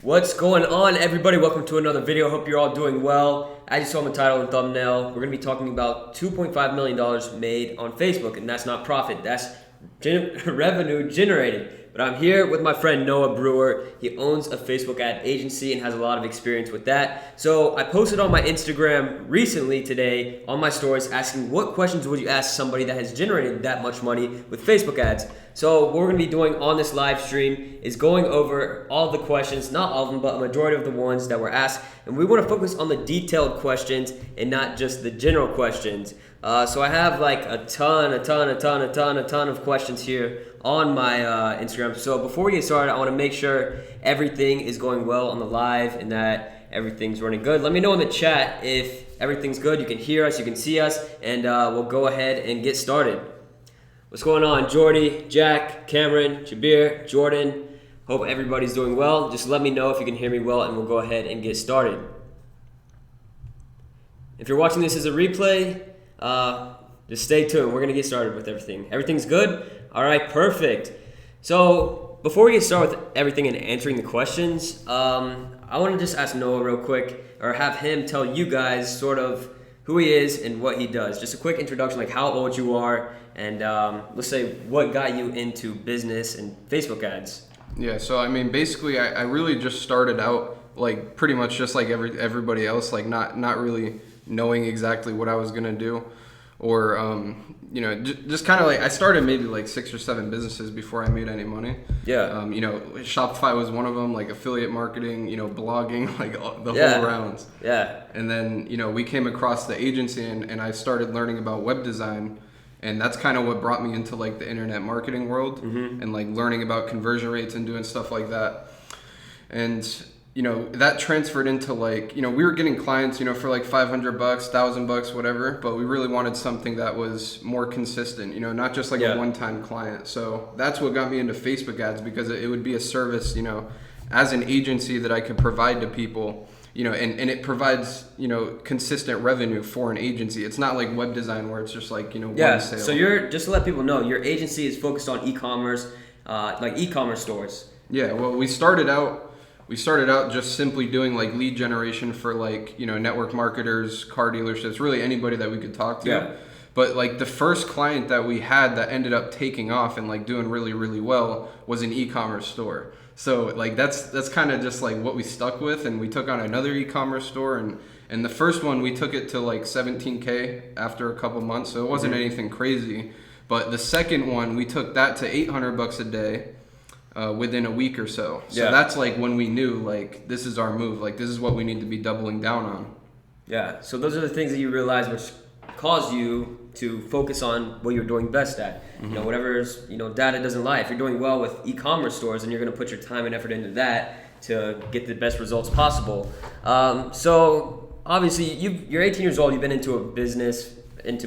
What's going on, everybody? Welcome to another video. Hope you're all doing well. As you saw in the title and thumbnail, we're going to be talking about $2.5 million made on Facebook, and that's not profit, that's revenue generated. But I'm here with my friend Noah Brewer. He owns a Facebook ad agency and has a lot of experience with that. So I posted on my Instagram recently today on my stories asking what questions would you ask somebody that has generated that much money with Facebook ads. So what we're going to be doing on this live stream is going over all the questions, not all of them, but a majority of the ones that were asked. And we want to focus on the detailed questions and not just the general questions. So I have like a ton of questions here on my Instagram. So before we get started, I want to make sure everything is going well on the live and that everything's running good. Let me know in the chat if everything's good. You can hear us, you can see us, and we'll go ahead and get started. What's going on, Jordy, Jack, Cameron, Jabir, Jordan? Hope everybody's doing well. Just let me know if you can hear me well, and we'll go ahead and get started. If you're watching this as a replay, just stay tuned. We're going to get started with everything. Everything's good? All right, perfect. So before we get started with everything and answering the questions, I want to just ask Noah real quick, or have him tell you guys sort of who he is and what he does. Just a quick introduction, like how old you are, and let's say what got you into business and Facebook ads. Yeah, so I mean, basically, I really just started out like pretty much just like everybody else, like not really knowing exactly what I was gonna do, or just kind of like I started maybe like 6 or 7 businesses before I made any money. Yeah. Shopify was one of them, like affiliate marketing, blogging, like the whole rounds. Yeah. And then we came across the agency and I started learning about web design. And that's kind of what brought me into like the internet marketing world, and like learning about conversion rates and doing stuff like that. And that transferred into like we were getting clients for like $500, $1,000, whatever. But we really wanted something that was more consistent, not just like a one-time client. So that's what got me into Facebook ads, because it would be a service, as an agency that I could provide to people. And it provides, consistent revenue for an agency. It's not like web design where it's just like, one sale. So just to let people know, your agency is focused on e-commerce, like e-commerce stores. Yeah, well, we started out just simply doing like lead generation for like, network marketers, car dealerships, really anybody that we could talk to. Yeah. But like the first client that we had that ended up taking off and like doing really, really well was an e-commerce store. So like that's kind of just like what we stuck with, and we took on another e-commerce store, and the first one we took it to like 17K after a couple months, so it wasn't anything crazy. But the second one we took that to $800 a day within a week or so. So that's like when we knew like this is our move, like this is what we need to be doubling down on. Yeah. So those are the things that you realize which caused you to focus on what you're doing best at. Whatever's, data doesn't lie. If you're doing well with e-commerce stores, then you're going to put your time and effort into that to get the best results possible. So obviously you're 18 years old. You've been into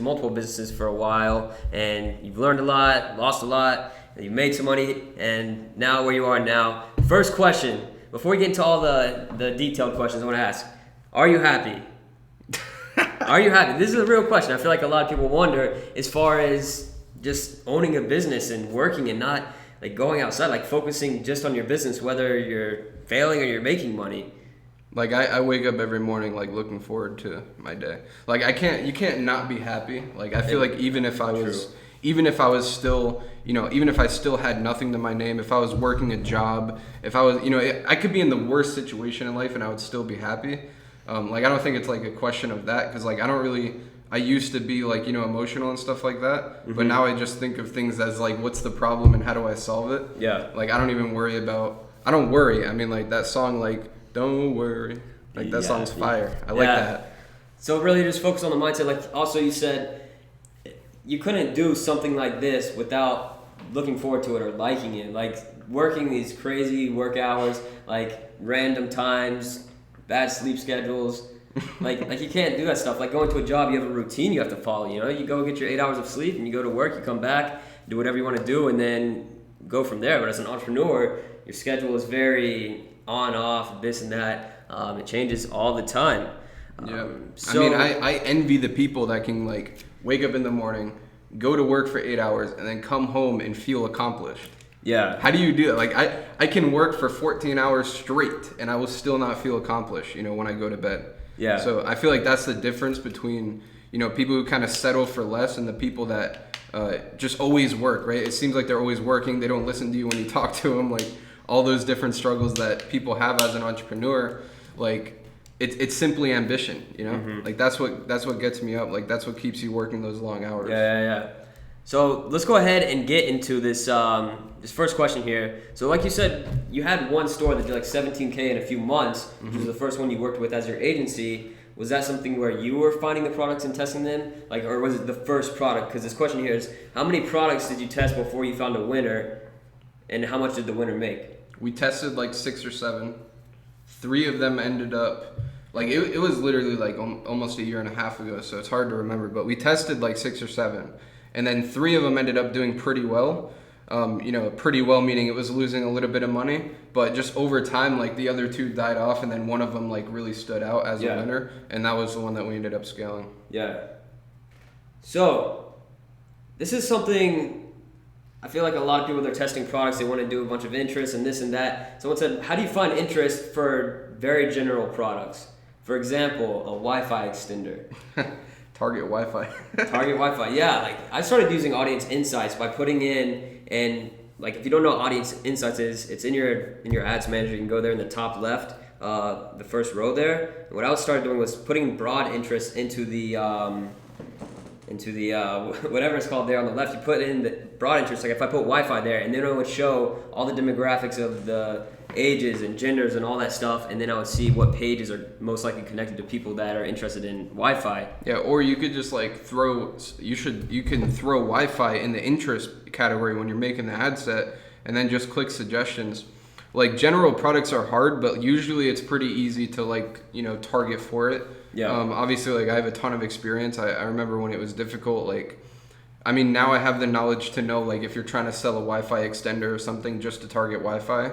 multiple businesses for a while, and you've learned a lot, lost a lot, and you've made some money, and now where you are now. First question, before we get into all the detailed questions, I want to ask, are you happy? Are you happy? This is a real question. I feel like a lot of people wonder, as far as just owning a business and working and not like going outside, like focusing just on your business, whether you're failing or you're making money. Like I wake up every morning like looking forward to my day. Like you can't not be happy. Like I feel like even if I still had nothing to my name, if I was working a job, if I was, I could be in the worst situation in life and I would still be happy. Like I don't think it's like a question of that, because like I used to be like emotional and stuff like that, but now I just think of things as like what's the problem and how do I solve it. Like I don't worry. I mean, like that song, like don't worry, like that song's fire. I like that. So really just focus on the mindset. Like also you said you couldn't do something like this without looking forward to it or liking it, like working these crazy work hours, like random times, bad sleep schedules, like you can't do that stuff. Like going to a job, you have a routine you have to follow. You go get your 8 hours of sleep, and you go to work, you come back, do whatever you want to do, and then go from there. But as an entrepreneur, your schedule is very on, off, this and that. It changes all the time. So, I envy the people that can like wake up in the morning, go to work for 8 hours, and then come home and feel accomplished. Yeah. How do you do that? Like I can work for 14 hours straight and I will still not feel accomplished, when I go to bed. Yeah. So I feel like that's the difference between, people who kind of settle for less and the people that just always work, right? It seems like they're always working. They don't listen to you when you talk to them. Like all those different struggles that people have as an entrepreneur, like it's simply ambition, Like that's what gets me up. Like that's what keeps you working those long hours. Yeah. So let's go ahead and get into this this first question here. So like you said, you had one store that did like 17K in a few months, which was the first one you worked with as your agency. Was that something where you were finding the products and testing them? Like, or was it the first product? Because this question here is, how many products did you test before you found a winner, and how much did the winner make? We tested like 6 or 7. 3 of them ended up, like it was literally like almost a year and a half ago, so it's hard to remember, but we tested like 6 or 7. And then 3 of them ended up doing pretty well. Pretty well meaning it was losing a little bit of money, but just over time, like the other 2 died off, and then one of them like really stood out as a winner, and that was the one that we ended up scaling. Yeah. So this is something I feel like a lot of people, they're testing products, they want to do a bunch of interest and this and that. Someone said, how do you find interest for very general products? For example, a Wi-Fi extender. Target Wi-Fi. Target Wi-Fi, yeah. Like I started using Audience Insights by putting in, and like if you don't know what Audience Insights is, it's in your ads manager. You can go there in the top left, the first row there. And what I started doing was putting broad interest into the whatever it's called there on the left. You put in the broad interest. Like if I put Wi-Fi there, and then it would show all the demographics of the ages and genders and all that stuff, and then I would see what pages are most likely connected to people that are interested in Wi-Fi. Yeah, or you could just like you can throw Wi-Fi in the interest category when you're making the ad set, and then just click suggestions. Like general products are hard, but usually it's pretty easy to like target for it. Yeah. Obviously, like I have a ton of experience. I remember when it was difficult. Like, I mean, now I have the knowledge to know like if you're trying to sell a Wi-Fi extender or something, just to target Wi-Fi.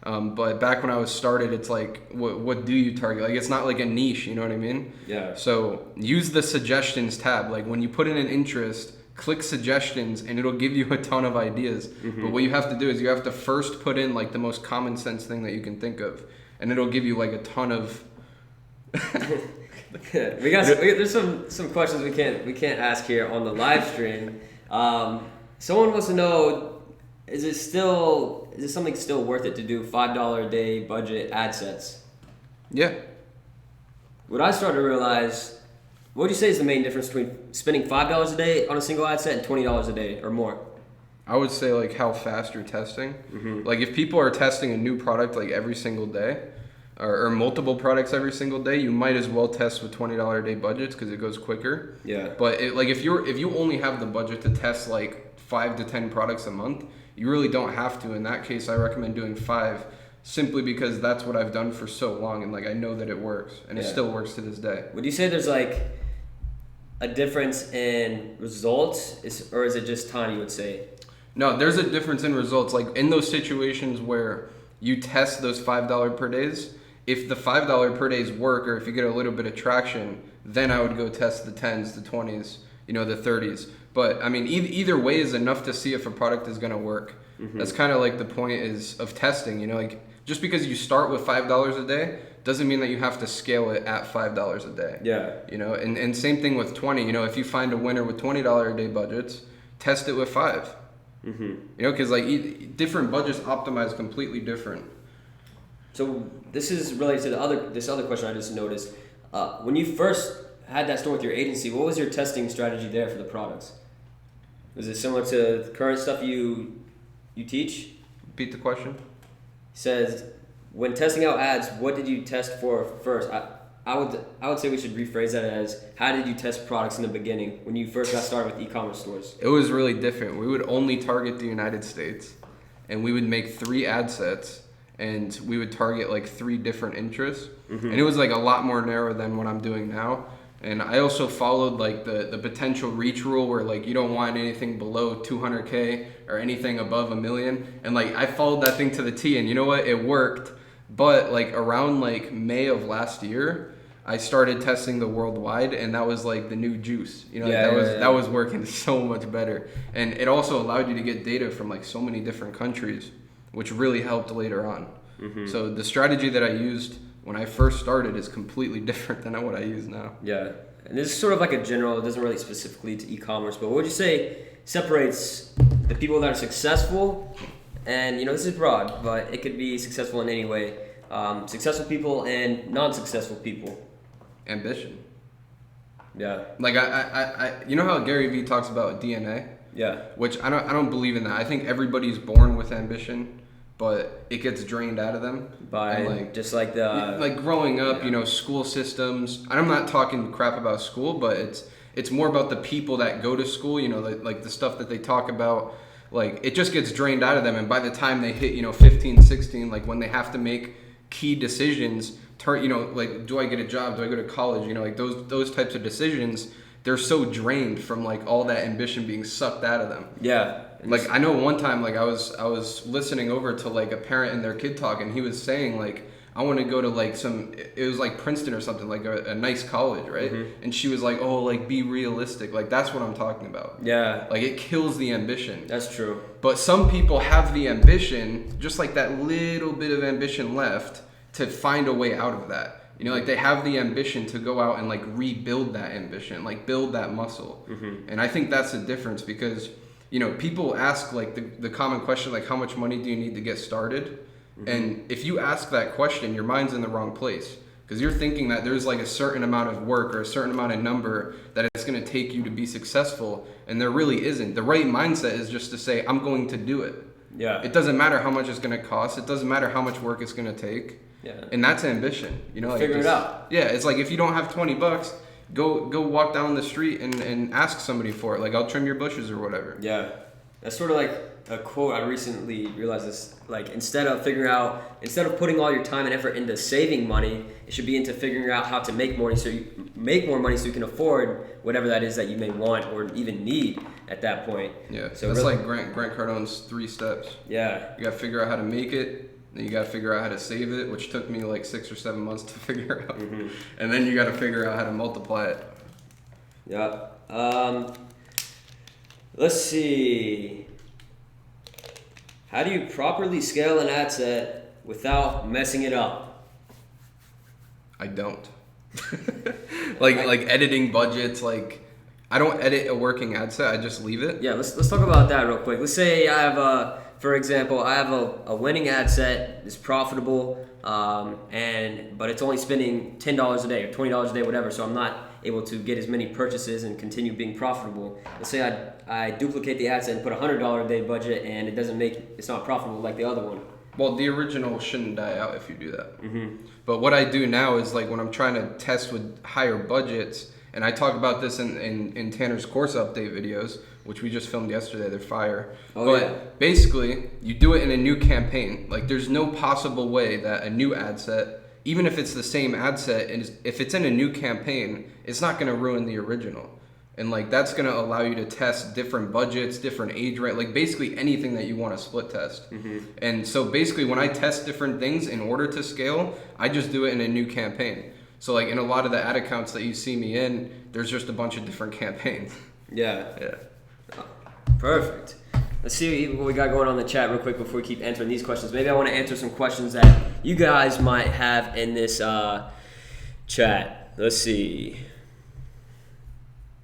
But back when I was started, it's like, what do you target? Like, it's not like a niche, you know what I mean? Yeah. So use the suggestions tab. Like when you put in an interest, click suggestions and it'll give you a ton of ideas. But what you have to do is you have to first put in like the most common sense thing that you can think of, and it'll give you like a ton of. There's some questions we can't ask here on the live stream. Someone wants to know, is it something still worth it to do $5 a day budget ad sets? Yeah. What I started to realize, what would you say is the main difference between spending $5 a day on a single ad set and $20 a day or more? I would say like how fast you're testing. Like if people are testing a new product like every single day, or multiple products every single day, you might as well test with $20 a day budgets because it goes quicker. Yeah. But if you only have the budget to test like 5 to 10 products a month, you really don't have to. In that case, I recommend doing 5, simply because that's what I've done for so long, and like I know that it works, and it still works to this day. Would you say there's like a difference in results, or is it just time, you would say? No, there's a difference in results. Like in those situations where you test those $5 per days, if the $5 per days work, or if you get a little bit of traction, then I would go test the 10s, the 20s, the 30s. But I mean, either way is enough to see if a product is going to work. That's kind of like the point of testing. Like just because you start with $5 a day doesn't mean that you have to scale it at $5 a day. Yeah. And same thing with 20. If you find a winner with $20 a day budgets, test it with 5. Because like different budgets optimize completely different. So this is related to this other question I just noticed. When you first had that store with your agency, what was your testing strategy there for the products? Was it similar to the current stuff you teach? Repeat the question. He says, when testing out ads, what did you test for first? I would say we should rephrase that as, how did you test products in the beginning when you first got started with e-commerce stores? It was really different. We would only target the United States, and we would make 3 ad sets, and we would target like 3 different interests. And it was like a lot more narrow than what I'm doing now. And I also followed like the potential reach rule, where like you don't want anything below 200K or anything above 1 million. And like I followed that thing to the T, and you know what? It worked. But like around like May of last year, I started testing the worldwide, and that was like the new juice. You know, Yeah, that was working so much better, and it also allowed you to get data from like so many different countries, which really helped later on. So the strategy that I used when I first started is completely different than what I use now. Yeah, and this is sort of like a general. It doesn't really specifically to e-commerce, but what would you say separates the people that are successful? And this is broad, but it could be successful in any way. Successful people and non-successful people. Ambition. Yeah. Like I you know how Gary Vee talks about DNA? Yeah. Which I don't believe in that. I think everybody's born with ambition, but it gets drained out of them By just like the like growing up, school systems. And I'm not talking crap about school, but it's more about the people that go to school. Like the stuff that they talk about. Like it just gets drained out of them, and by the time they hit 15, 16, like when they have to make key decisions, like do I get a job, do I go to college, like those types of decisions, they're so drained from like all that ambition being sucked out of them. Yeah. Like I know one time, like I was listening over to like a parent and their kid talk, and he was saying like, I want to go to like it was like Princeton or something, like a nice college, right? And she was like, oh, like be realistic. Like that's what I'm talking about. Yeah. Like it kills the ambition. That's true. But some people have the ambition, just like that little bit of ambition left, to find a way out of that. Like they have the ambition to go out and like rebuild that ambition, like build that muscle. And I think that's the difference, because people ask like the common question, like how much money do you need to get started? And if you ask that question, your mind's in the wrong place, because you're thinking that there's like a certain amount of work or a certain amount of number that it's going to take you to be successful, and there really isn't. The right mindset is just to say, I'm going to do it. Yeah. It doesn't matter how much it's going to cost. It doesn't matter how much work it's going to take. Yeah. And that's ambition. Like figure it out. Yeah, it's like if you don't have $20, go walk down the street and ask somebody for it. Like, I'll trim your bushes or whatever. Yeah. That's sort of like a quote I recently realized this, like instead of putting all your time and effort into saving money, it should be into figuring out how to make more money so you can afford whatever that is that you may want or even need at that point. Yeah. So that's really, like Grant Cardone's 3 steps. Yeah. You got to figure out how to make it, then you got to figure out how to save it, which took me like 6 or 7 months to figure out. And then you got to figure out how to multiply it. Yeah. Let's see. How do you properly scale an ad set without messing it up? I don't. like editing budgets, like I don't edit a working ad set, I just leave it. Yeah, let's talk about that real quick. Let's say I have for example, I have a winning ad set, it's profitable, but it's only spending $10 a day or $20 a day, whatever, so I'm not able to get as many purchases and continue being profitable. Let's say I duplicate the ad set and put a $100 a day budget, and it's not profitable like the other one. Well, the original shouldn't die out if you do that. But what I do now is like when I'm trying to test with higher budgets, and I talk about this in Tanner's course update videos, which we just filmed yesterday, they're fire. But basically, you do it in a new campaign. Like there's no possible way that a new ad set, even if it's the same ad set, and if it's in a new campaign, it's not going to ruin the original. And like that's going to allow you to test different budgets, different age rate, like basically anything that you want to split test. And so basically when I test different things in order to scale, I just do it in a new campaign. So like in a lot of the ad accounts that you see me in, there's just a bunch of different campaigns. Yeah. Yeah. Perfect. Let's see what we got going on in the chat real quick before we keep answering these questions. Maybe I want to answer some questions that you guys might have in this chat. Let's see.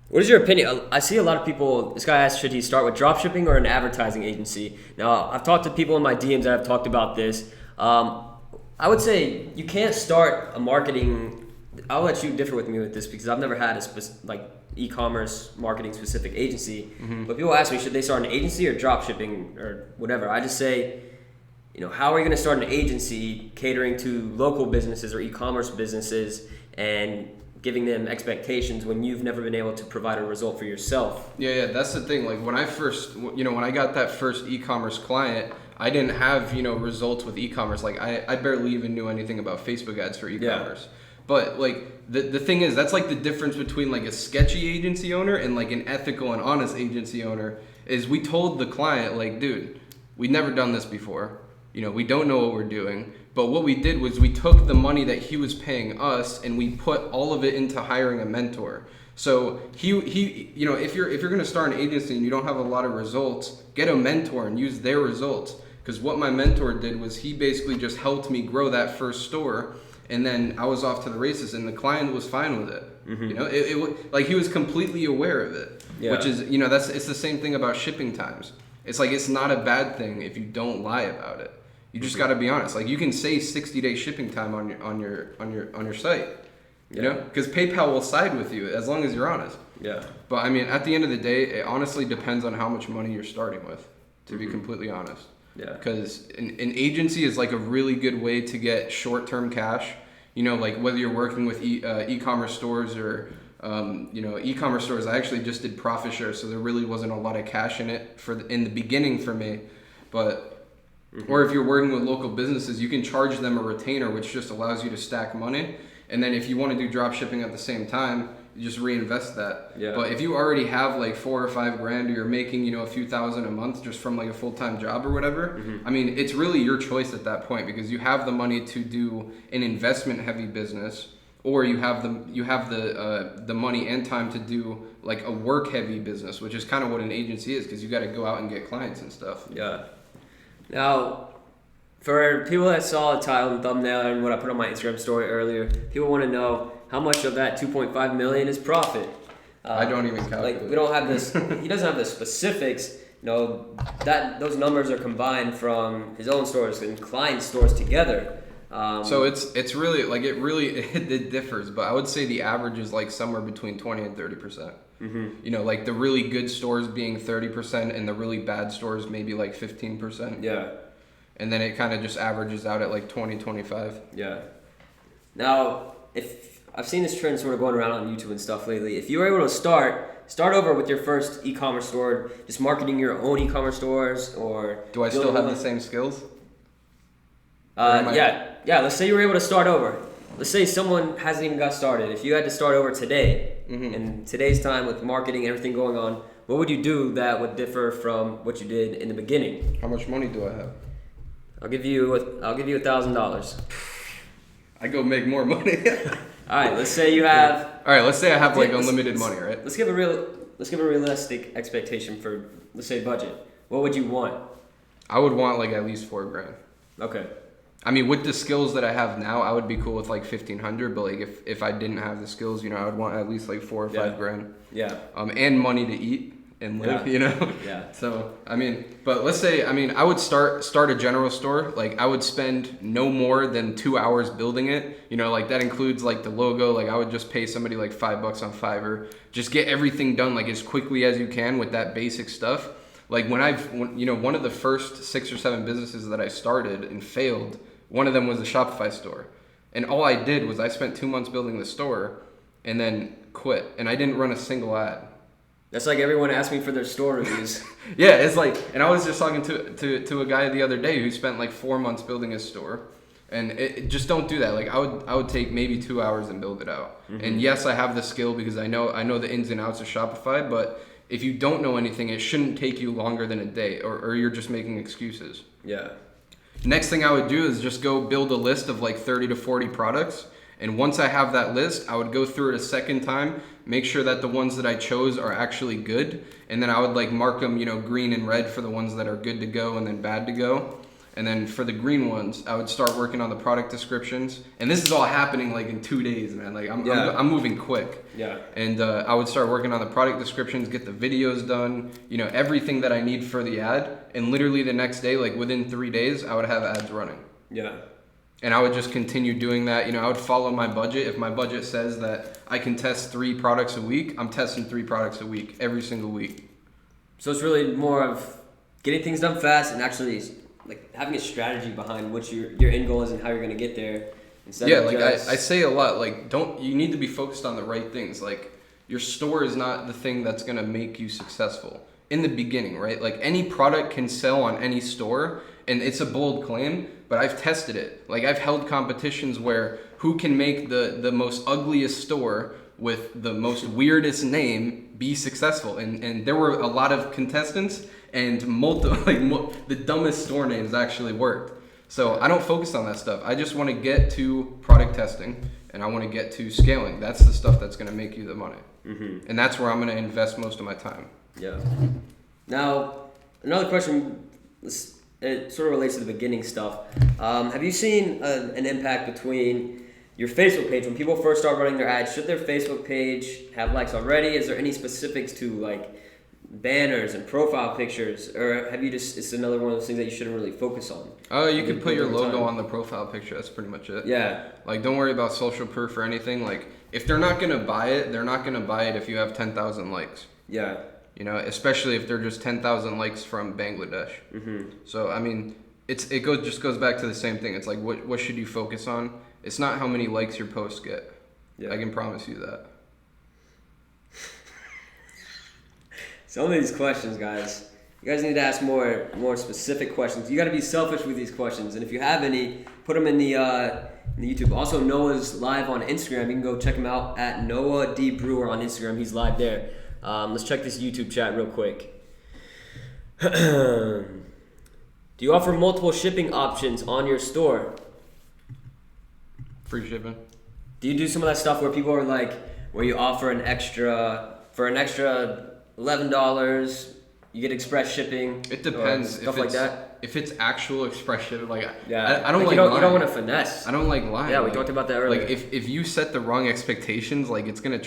What is your opinion? I see a lot of people, this guy asked, should he start with dropshipping or an advertising agency? Now, I've talked to people in my DMs that have talked about this. I would say you can't start a marketing, I'll let you differ with me with this because I've never had a e-commerce marketing specific agency. But people ask me, should they start an agency or dropshipping or whatever? I just say, how are you going to start an agency catering to local businesses or e-commerce businesses and giving them expectations when you've never been able to provide a result for yourself? Yeah, that's the thing. Like when I got that first e-commerce client, I didn't have, results with e-commerce. Like I barely even knew anything about Facebook ads for e-commerce. Yeah. But like the thing is, that's like the difference between like a sketchy agency owner and like an ethical and honest agency owner is we told the client like, dude, we've never done this before. We don't know what we're doing. But what we did was we took the money that he was paying us and we put all of it into hiring a mentor. So he you know, if you're going to start an agency and you don't have a lot of results, get a mentor and use their results. Because what my mentor did was he basically just helped me grow that first store, and then I was off to the races, and the client was fine with it. You know, it like he was completely aware of it, which is, you know, it's the same thing about shipping times. It's like, it's not a bad thing if you don't lie about it. You just got to be honest. Like, you can say 60-day shipping time on your site. You know, because PayPal will side with you as long as you're honest. Yeah. But I mean, at the end of the day, it honestly depends on how much money you're starting with, to be completely honest. Yeah. Because an agency is like a really good way to get short-term cash. You know, like whether you're working with e-commerce stores or, you know, e-commerce stores. I actually just did profit share, so there really wasn't a lot of cash in it in the beginning for me. But or if you're working with local businesses, you can charge them a retainer, which just allows you to stack money. And then if you want to do drop shipping at the same time, you just reinvest that. Yeah. But if you already have like $4 or $5 grand, or you're making, you know, a few thousand a month just from like a full-time job or whatever, I mean, it's really your choice at that point, because you have the money to do an investment-heavy business, or you have the money and time to do like a work-heavy business, which is kind of what an agency is, because you got to go out and get clients and stuff. Yeah. Now, for people that saw the title and thumbnail and what I put on my Instagram story earlier, people want to know how much of that 2.5 million is profit. I don't even calculate. Like, we don't have this. He doesn't have the specifics. You know, that those numbers are combined from his own stores and client stores together. So it's really like it differs, but I would say the average is like somewhere between 20 and 30%. You know, like the really good stores being 30% and the really bad stores maybe like 15%. Yeah. And then it kind of just averages out at like 20, 25. Yeah. Now, if I've seen this trend sort of going around on YouTube and stuff lately, if you were able to start over with your first e-commerce store, just marketing your own e-commerce stores, or... Do I still have the same skills? Yeah. Let's say you were able to start over. Let's say someone hasn't even got started. If you had to start over today, in today's time with marketing and everything going on, what would you do that would differ from what you did in the beginning? How much money do I have? I'll give you $1,000. I go make more money. All right, let's say you have. All right, let's say I have like unlimited money, right? Let's give a realistic expectation for, let's say, budget. What would you want? I would want like at least $4 grand. Okay. I mean, with the skills that I have now, I would be cool with like 1,500. But like if I didn't have the skills, you know, I would want at least like 4 or 5 grand. Yeah. And money to eat and live, you know? Yeah. So, I mean, but let's say, I mean, I would start a general store. Like, I would spend no more than 2 hours building it. You know, like, that includes, like, the logo. Like, I would just pay somebody, like, $5 on Fiverr. Just get everything done, like, as quickly as you can with that basic stuff. Like, you know, one of the first 6 or 7 businesses that I started and failed, one of them was a Shopify store. And all I did was I spent 2 months building the store and then quit. And I didn't run a single ad. That's like everyone asked me for their store reviews. Yeah, it's like, and I was just talking to a guy the other day who spent like 4 months building his store, and just don't do that. Like I would take maybe 2 hours and build it out. And yes, I have the skill because I know the ins and outs of Shopify, but if you don't know anything, it shouldn't take you longer than a day, or you're just making excuses. Yeah. Next thing I would do is just go build a list of like 30 to 40 products. And once I have that list, I would go through it a second time, make sure that the ones that I chose are actually good. And then I would like mark them, you know, green and red for the ones that are good to go and then bad to go. And then for the green ones, I would start working on the product descriptions. And this is all happening like in 2 days, man. Like I'm moving quick. Yeah. And I would start working on the product descriptions, get the videos done, you know, everything that I need for the ad. And literally the next day, like within 3 days, I would have ads running. Yeah. And I would just continue doing that. You know, I would follow my budget. If my budget says that I can test 3 products a week, I'm testing 3 products a week, every single week. So it's really more of getting things done fast and actually like having a strategy behind what your end goal is and how you're going to get there. I say a lot, like you need to be focused on the right things. Like your store is not the thing that's going to make you successful in the beginning, right? Like any product can sell on any store, and it's a bold claim, but I've tested it. Like I've held competitions where who can make the most ugliest store with the most weirdest name be successful. And there were a lot of contestants, and the dumbest store names actually worked. So I don't focus on that stuff. I just want to get to product testing, and I want to get to scaling. That's the stuff that's going to make you the money. Mm-hmm. And that's where I'm going to invest most of my time. Yeah. Now, another question, it sort of relates to the beginning stuff. Have you seen an impact between your Facebook page, when people first start running their ads, should their Facebook page have likes already? Is there any specifics to like banners and profile pictures, or have you just, it's another one of those things that you shouldn't really focus on? You can put your logo on the profile picture. That's pretty much it. Yeah. Like, don't worry about social proof or anything. Like, if they're not going to buy it, they're not going to buy it if you have 10,000 likes. Yeah. You know, especially if they're just 10,000 likes from Bangladesh. Mm-hmm. So, I mean, it just goes back to the same thing. It's like, what should you focus on? It's not how many likes your posts get. Yeah. I can promise you that. Some of these questions, guys, you guys need to ask more specific questions. You got to be selfish with these questions, and if you have any, put them in the YouTube. Also, Noah's live on Instagram. You can go check him out at Noah D Brewer on Instagram. He's live there. Let's check this YouTube chat real quick. Do you offer multiple shipping options on your store? Free shipping. Do you do some of that stuff where people are like, where you offer an extra $11, you get express shipping? It depends. Stuff like that. If it's actual express shipping, like, yeah, I don't like you lying. don't want to finesse. I don't like lying. Yeah, we talked about that earlier. Like, if you set the wrong expectations, like, it's gonna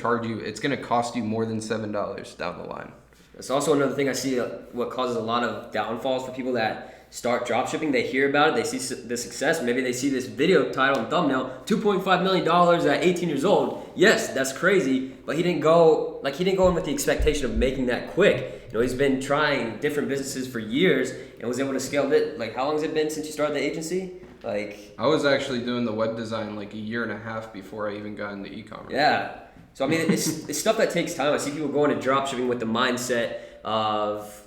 cost you more than $7 down the line. It's also another thing I see. What causes a lot of downfalls for people that start dropshipping. They hear about it, they see the success. Maybe they see this video title and thumbnail, $2.5 million at 18 years old. Yes, that's crazy, but he didn't go in with the expectation of making that quick. You know, he's been trying different businesses for years and was able to scale it. Like, how long has it been since you started the agency? Like, I was actually doing the web design like a year and a half before I even got into e-commerce. Yeah. So I mean, it's stuff that takes time. I see people going to dropshipping with the mindset of,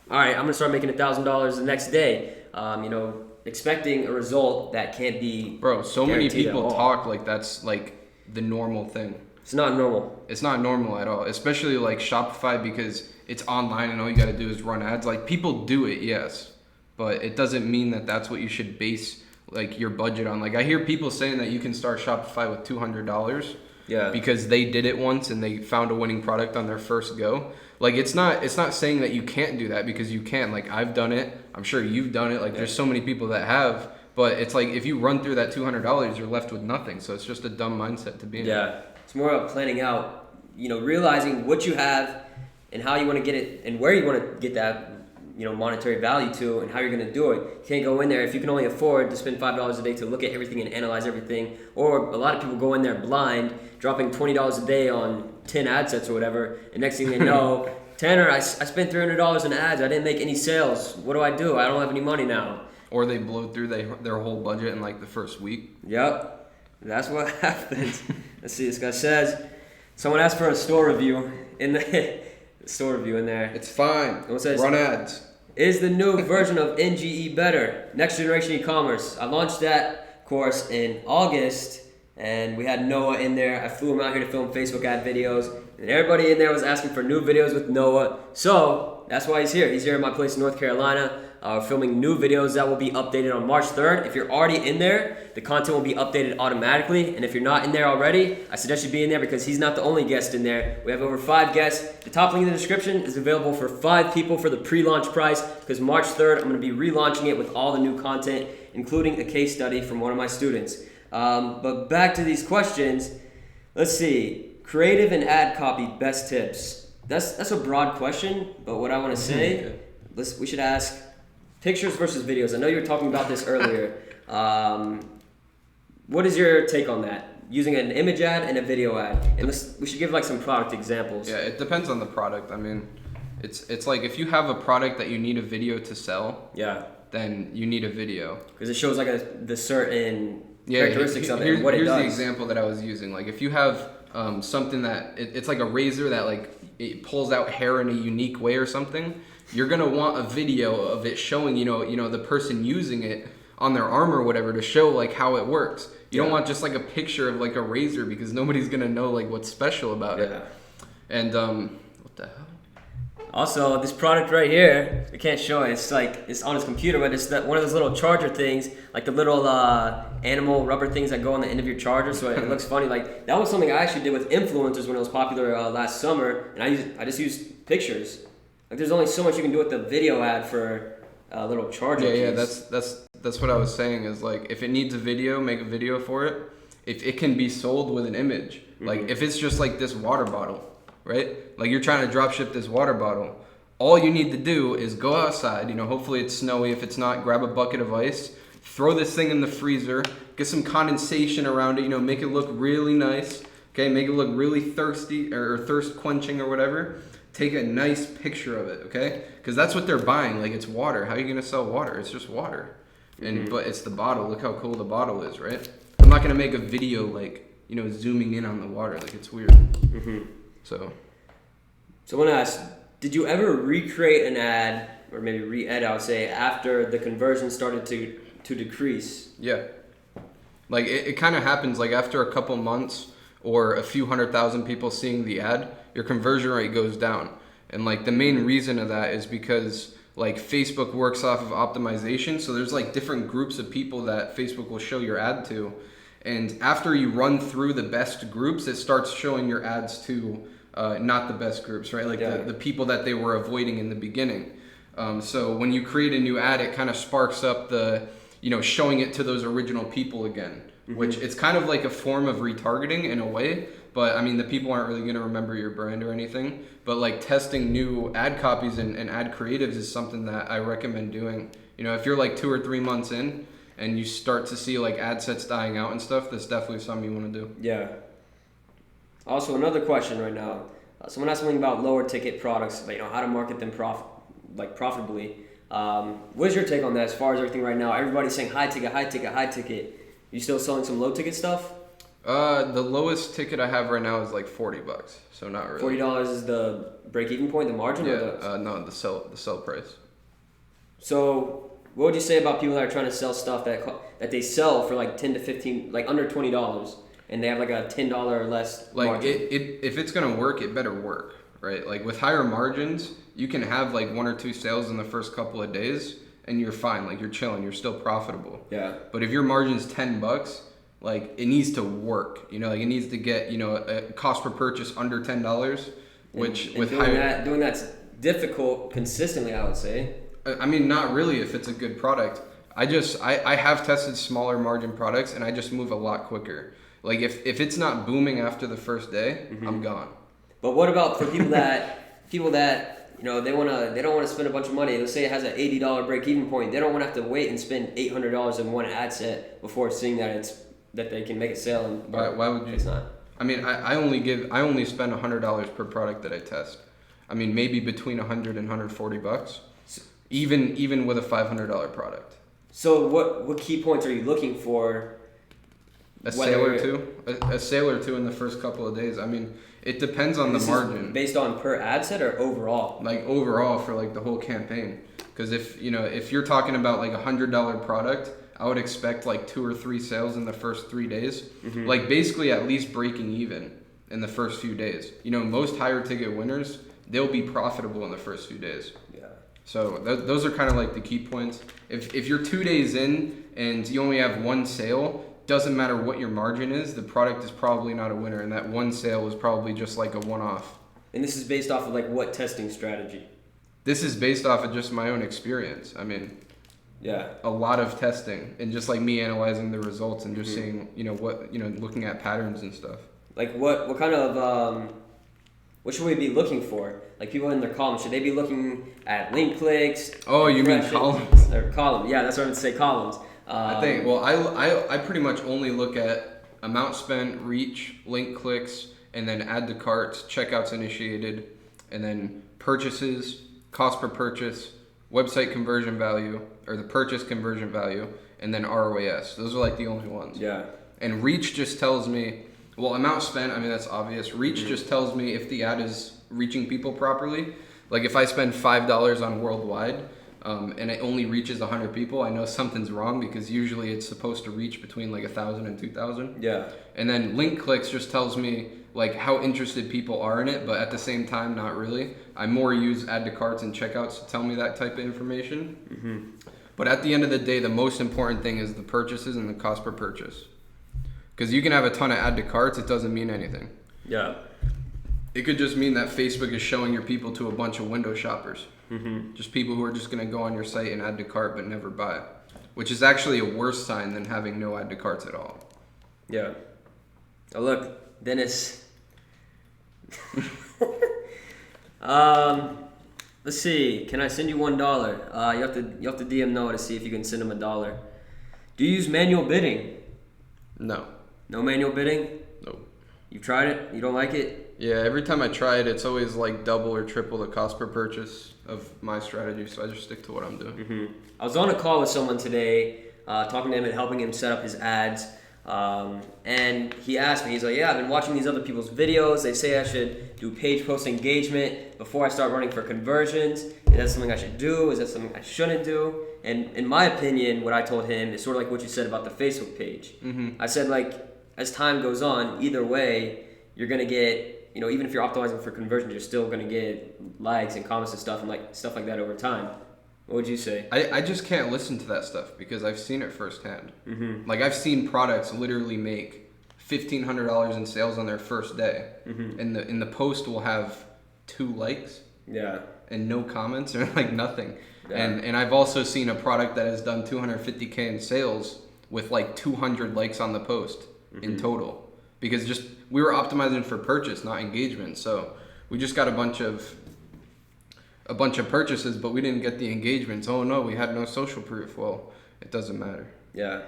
all right, I'm gonna start making $1,000 the next day. You know, expecting a result that can't be. Bro, so many people talk like that's like the normal thing. It's not normal. It's not normal at all, especially like Shopify, because it's online and all you gotta do is run ads. Like, people do it, yes, but it doesn't mean that that's what you should base like your budget on. Like, I hear people saying that you can start Shopify with $200. Yeah. Because they did it once and they found a winning product on their first go. Like, it's not saying that you can't do that, because you can. Like, I've done it. I'm sure you've done it. Like, there's so many people that have. But it's like, if you run through that $200, you're left with nothing. So it's just a dumb mindset to be in. Yeah. It's more about planning out, you know, realizing what you have and how you want to get it and where you want to get that, you know, monetary value to, and how you're going to do it. You can't go in there if you can only afford to spend $5 a day to look at everything and analyze everything. Or a lot of people go in there blind, dropping $20 a day on 10 ad sets or whatever, and next thing they know, Tanner, I spent $300 in ads. I didn't make any sales. What do? I don't have any money now. Or they blow through their whole budget in like the first week. Yep. That's what happens. Let's see. This guy says, someone asked for a store review in the store review in there. It's fine. It says, run ads. Is the new version of NGE better? Next Generation E-Commerce. I launched that course in August, and we had Noah in there. I flew him out here to film Facebook ad videos, and everybody in there was asking for new videos with Noah. So that's why he's here. He's here at my place in North Carolina, filming new videos that will be updated on March 3rd. If you're already in there, the content will be updated automatically. And if you're not in there already, I suggest you be in there, because he's not the only guest in there. We have over 5 guests. The top link in the description is available for 5 people for the pre-launch price, because March 3rd, I'm going to be relaunching it with all the new content, including a case study from one of my students. But back to these questions. Let's see. Creative and ad copy best tips. That's a broad question, but what I want to say, we should ask pictures versus videos. I know you were talking about this earlier. What is your take on that? Using an image ad and a video ad. And we should give like some product examples. Yeah, it depends on the product. I mean, it's like, if you have a product that you need a video to sell, then you need a video. Because it shows like the certain characteristics of it and what it does. Here's the example that I was using. Like, if you have something that, it's like a razor that like it pulls out hair in a unique way or something, you're gonna want a video of it showing, you know, the person using it on their arm or whatever, to show like how it works. You don't want just like a picture of like a razor, because nobody's gonna know like what's special about it. And what the Also, this product right here, we can't show it. It's on his computer, but it's one of those little charger things, like the little animal rubber things that go on the end of your charger. So it looks funny. Like that was something I actually did with influencers when it was popular last summer, and I just used pictures. Like there's only so much you can do with the video ad for a little charger. Yeah, piece. that's what I was saying. Is like if it needs a video, make a video for it. If it can be sold with an image, like if it's just like this water bottle. Right? Like you're trying to drop ship this water bottle. All you need to do is go outside, hopefully it's snowy. If it's not, grab a bucket of ice, throw this thing in the freezer, get some condensation around it, make it look really nice. Okay, make it look really thirsty or thirst quenching or whatever. Take a nice picture of it, okay? Because that's what they're buying. Like it's water. How are you gonna sell water? It's just water. But it's the bottle. Look how cool the bottle is, right? I'm not gonna make a video like, zooming in on the water. Like it's weird. So I want to ask, did you ever recreate an ad, or maybe re-ed, I would say, after the conversion started to decrease? Yeah. Like it kind of happens like after a couple months or a few 100,000 people seeing the ad, your conversion rate goes down. And like the main reason of that is because like Facebook works off of optimization. So there's like different groups of people that Facebook will show your ad to. And after you run through the best groups, it starts showing your ads to not the best groups, right? Like the people that they were avoiding in the beginning. So when you create a new ad, it kind of sparks up the, showing it to those original people again, which it's kind of like a form of retargeting in a way. But I mean, the people aren't really going to remember your brand or anything. But like testing new ad copies and ad creatives is something that I recommend doing. If you're like 2 or 3 months in, and you start to see like ad sets dying out and stuff, that's definitely something you want to do. Yeah. Also, another question right now. Someone asked something about lower ticket products, how to market them profitably. What is your take on that as far as everything right now? Everybody's saying high ticket, high ticket, high ticket. You still selling some low ticket stuff? The lowest ticket I have right now is like $40, so not really. $40 is the break-even point, the margin? Yeah, or no, the sell price. So what would you say about people that are trying to sell stuff that they sell for like 10 to 15, like under $20, and they have like a $10 or less margin? If it's gonna work, it better work, right? Like with higher margins, you can have like 1 or 2 sales in the first couple of days, and you're fine. Like you're chilling, you're still profitable. Yeah. But if your margin's $10, like it needs to work. Like it needs to get a cost per purchase under $10, which and with doing that's difficult consistently, I would say. I mean, not really if it's a good product. I have tested smaller margin products and I just move a lot quicker. Like if it's not booming after the first day, I'm gone. But what about for people that they don't want to spend a bunch of money. Let's say it has an $80 break even point. They don't want to have to wait and spend $800 in one ad set before seeing that they can make a sale. And why would you? It's not. I mean, I only spend $100 per product that I test. I mean, maybe between $100 and $140. Even with a $500 product. So what key points are you looking for? A sale or two in the first couple of days. I mean, it depends on the margin. Based on per ad set or overall? Like overall for like the whole campaign. Because if you're talking about like $100 product, I would expect like 2 or 3 sales in the first 3 days. Like basically at least breaking even in the first few days. Most higher ticket winners, they'll be profitable in the first few days. Yeah. So those are kind of like the key points. If you're 2 days in and you only have 1 sale, doesn't matter what your margin is, the product is probably not a winner, and that 1 sale is probably just like a one-off. And this is based off of like what testing strategy? This is based off of just my own experience. I mean, yeah, a lot of testing and just like me analyzing the results and just seeing, looking at patterns and stuff. Like what kind of what should we be looking for? Like people in their columns, should they be looking at link clicks? Oh, you mean columns? Or column, yeah, that's what I would say, columns. I think, well, I pretty much only look at amount spent, reach, link clicks, and then add to carts, checkouts initiated, and then purchases, cost per purchase, website conversion value, or the purchase conversion value, and then ROAS. Those are like the only ones. Yeah. And reach just tells me, well, amount spent, I mean, that's obvious. Reach just tells me if the ad is reaching people properly. Like if I spend $5 on worldwide, and it only reaches 100 people, I know something's wrong, because usually it's supposed to reach between like 1,000 and 2,000. Yeah. And then link clicks just tells me like how interested people are in it, but at the same time, not really. I more use add to carts and checkouts to tell me that type of information. Mm-hmm. But at the end of the day, the most important thing is the purchases and the cost per purchase. Because you can have a ton of add to carts, it doesn't mean anything. Yeah. It could just mean that Facebook is showing your people to a bunch of window shoppers. Mm-hmm. Just people who are just going to go on your site and add to cart but never buy. Which is actually a worse sign than having no add to carts at all. Yeah. Oh, look, Dennis. Let's see. Can I send you $1? You have to DM Noah to see if you can send him $1. Do you use manual bidding? No. No manual bidding? Nope. You've tried it? You don't like it? Yeah, every time I try it, it's always like double or triple the cost per purchase of my strategy, so I just stick to what I'm doing. Mm-hmm. I was on a call with someone today, talking to him and helping him set up his ads. And he asked me, he's like, yeah, I've been watching these other people's videos. They say I should do page post engagement before I start running for conversions. Is that something I should do? Is that something I shouldn't do? And in my opinion, what I told him is sort of like what you said about the Facebook page. Mm-hmm. I said, like, as time goes on, either way, you're going to get, even if you're optimizing for conversions, you're still going to get likes and comments and stuff like that over time. What would you say? I just can't listen to that stuff because I've seen it firsthand. Mm-hmm. Like, I've seen products literally make $1,500 in sales on their first day, Mm-hmm. and the post will have 2 likes Yeah. and no comments or like nothing. Yeah. And I've also seen a product that has done 250K in sales with like 200 likes on the post in total, because just we were optimizing for purchase, not engagement. So we just got a bunch of purchases, but we didn't get the engagements. Oh no, we had no social proof. Well, it doesn't matter. Yeah.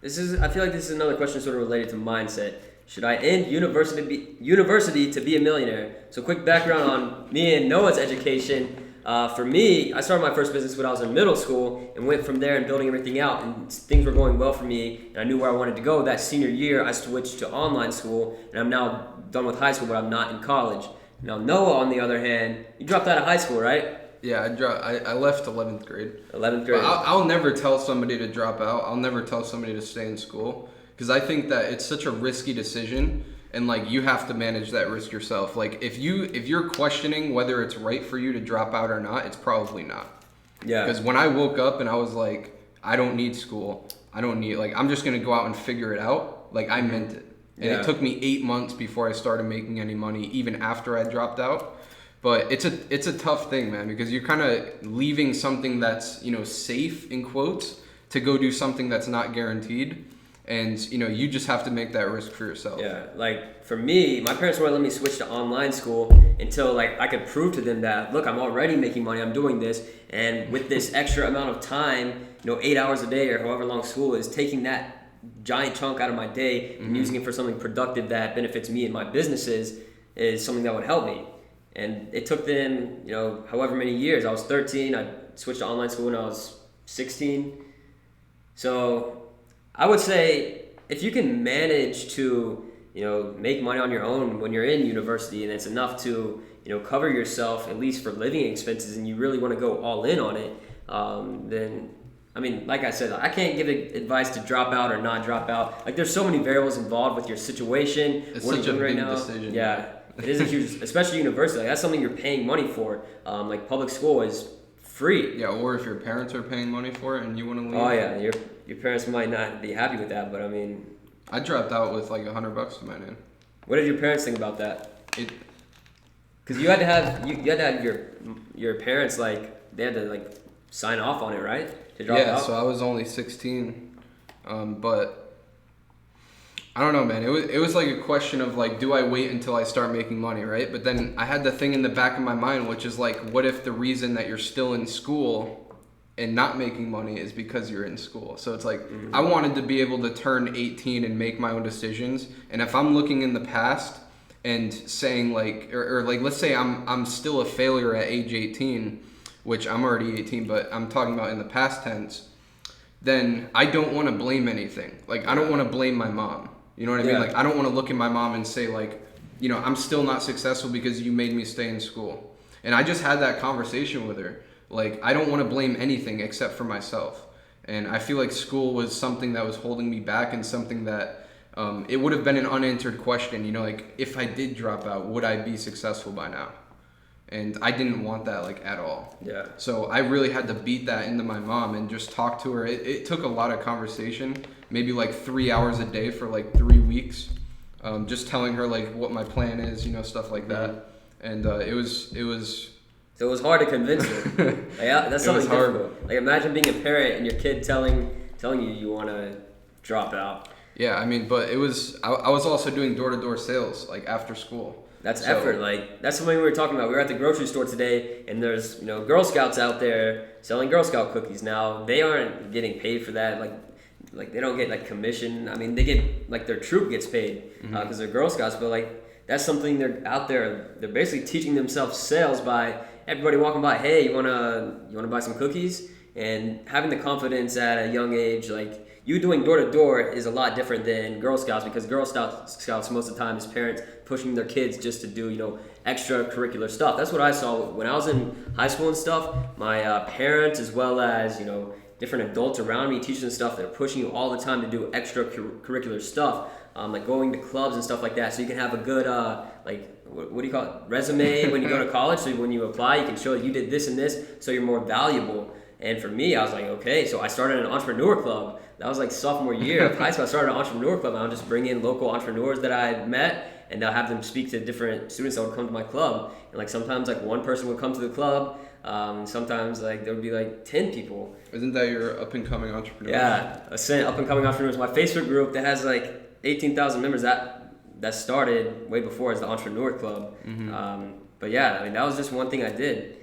I feel like this is another question sort of related to mindset. Should I end university to be a millionaire? So quick background on me and Noah's education. For me, I started my first business when I was in middle school and went from there and building everything out, and things were going well for me and I knew where I wanted to go. That senior year, I switched to online school and I'm now done with high school, but I'm not in college. Now Noah, on the other hand, you dropped out of high school, right? Yeah, I left 11th grade. 11th grade. But I'll never tell somebody to drop out. I'll never tell somebody to stay in school, because I think that it's such a risky decision, and like you have to manage that risk yourself. Like if you're questioning whether it's right for you to drop out or not, it's probably not. Yeah. Because when I woke up and I was like, I don't need school. I'm just gonna go out and figure it out. Like I meant it. And Yeah. it took me 8 months before I started making any money, even after I dropped out. But it's a tough thing, man, because you're kind of leaving something that's, safe in quotes to go do something that's not guaranteed. And, you just have to make that risk for yourself. Yeah, like for me, my parents wouldn't let me switch to online school until like I could prove to them that, look, I'm already making money, I'm doing this. And with this extra amount of time, 8 hours a day or however long school is, taking that giant chunk out of my day and using it for something productive that benefits me and my businesses is something that would help me. And it took them, however many years. I was 13. I switched to online school when I was 16. So I would say if you can manage to, make money on your own when you're in university, and it's enough to, cover yourself at least for living expenses, and you really want to go all in on it, then, like I said, I can't give advice to drop out or not drop out. Like there's so many variables involved with your situation. It's what such are you a doing big right now? decision. Yeah. It is a huge, especially university. Like, that's something you're paying money for. Like public school is free. Yeah, or if your parents are paying money for it and you want to leave. Oh yeah, your parents might not be happy with that, but I dropped out with like $100 in my name. what did your parents think about that? Because you had to have your parents they had to sign off on it, right? To drop Yeah, out? so I was only 16, but I don't know, man. It was like a question of do I wait until I start making money, right? But then I had the thing in the back of my mind, which is what if the reason that you're still in school and not making money is because you're in school? So it's I wanted to be able to turn 18 and make my own decisions. And if I'm looking in the past and saying let's say I'm still a failure at age 18, which I'm already 18, but I'm talking about in the past tense, then I don't want to blame anything. I don't want to blame my mom. You know what I mean? Yeah. I don't want to look at my mom and say I'm still not successful because you made me stay in school. And I just had that conversation with her. like I don't want to blame anything except for myself. And I feel like school was something that was holding me back, and something that it would have been an unanswered question, you know, like if I did drop out, would I be successful by now? And I didn't want that like at all. Yeah. So I really had to beat that into my mom and just talk to her. It took a lot of conversation, maybe like 3 hours a day for like 3 weeks, just telling her like what my plan is, you know, stuff like that. And it was. So it was hard to convince her. Like, that's something difficult. Like imagine being a parent and your kid telling you want to drop out. Yeah, I mean, but it was. I was also doing door-to-door sales like after school. That's effort. Like that's something we were talking about. We were at the grocery store today, and there's Girl Scouts out there selling Girl Scout cookies. Now they aren't getting paid for that. Like they don't get like commission. I mean, they get like their troop gets paid because they're Girl Scouts. But like that's something they're out there. They're basically teaching themselves sales by everybody walking by. Hey, you wanna buy some cookies? And having the confidence at a young age, like. You doing door-to-door is a lot different than Girl Scouts, because Girl Scouts most of the time is parents pushing their kids just to do, extracurricular stuff. That's what I saw when I was in high school and stuff. My parents, as well as, different adults around me teaching stuff, they're pushing you all the time to do extracurricular stuff, like going to clubs and stuff like that, so you can have a good, what do you call it, resume when you go to college. So when you apply, you can show that you did this and this, so you're more valuable. And for me, I was like, okay, so I started an entrepreneur club. That was like sophomore year of high school. I started an entrepreneur club. I'll just bring in local entrepreneurs that I met, and I'll have them speak to different students that would come to my club. And like sometimes like one person would come to the club. Sometimes like there would be like 10 people. Isn't that your up and coming entrepreneurs? Yeah, up and coming entrepreneurs. My Facebook group that has like 18,000 members. That started way before as the entrepreneur club. But yeah, I mean that was just one thing I did.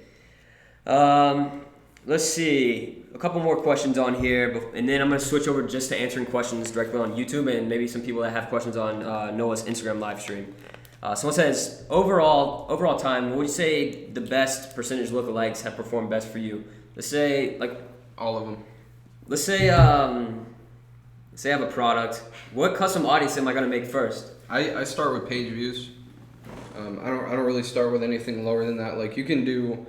Let's see, a couple more questions on here, and then I'm going to switch over just to answering questions directly on YouTube, and maybe some people that have questions on Noah's Instagram live stream. Someone says, overall time, what would you say the best percentage lookalikes have performed best for you? Let's say, like... All of them. Let's say I have a product. What custom audience am I going to make first? I start with page views. I don't really start with anything lower than that. Like, you can do...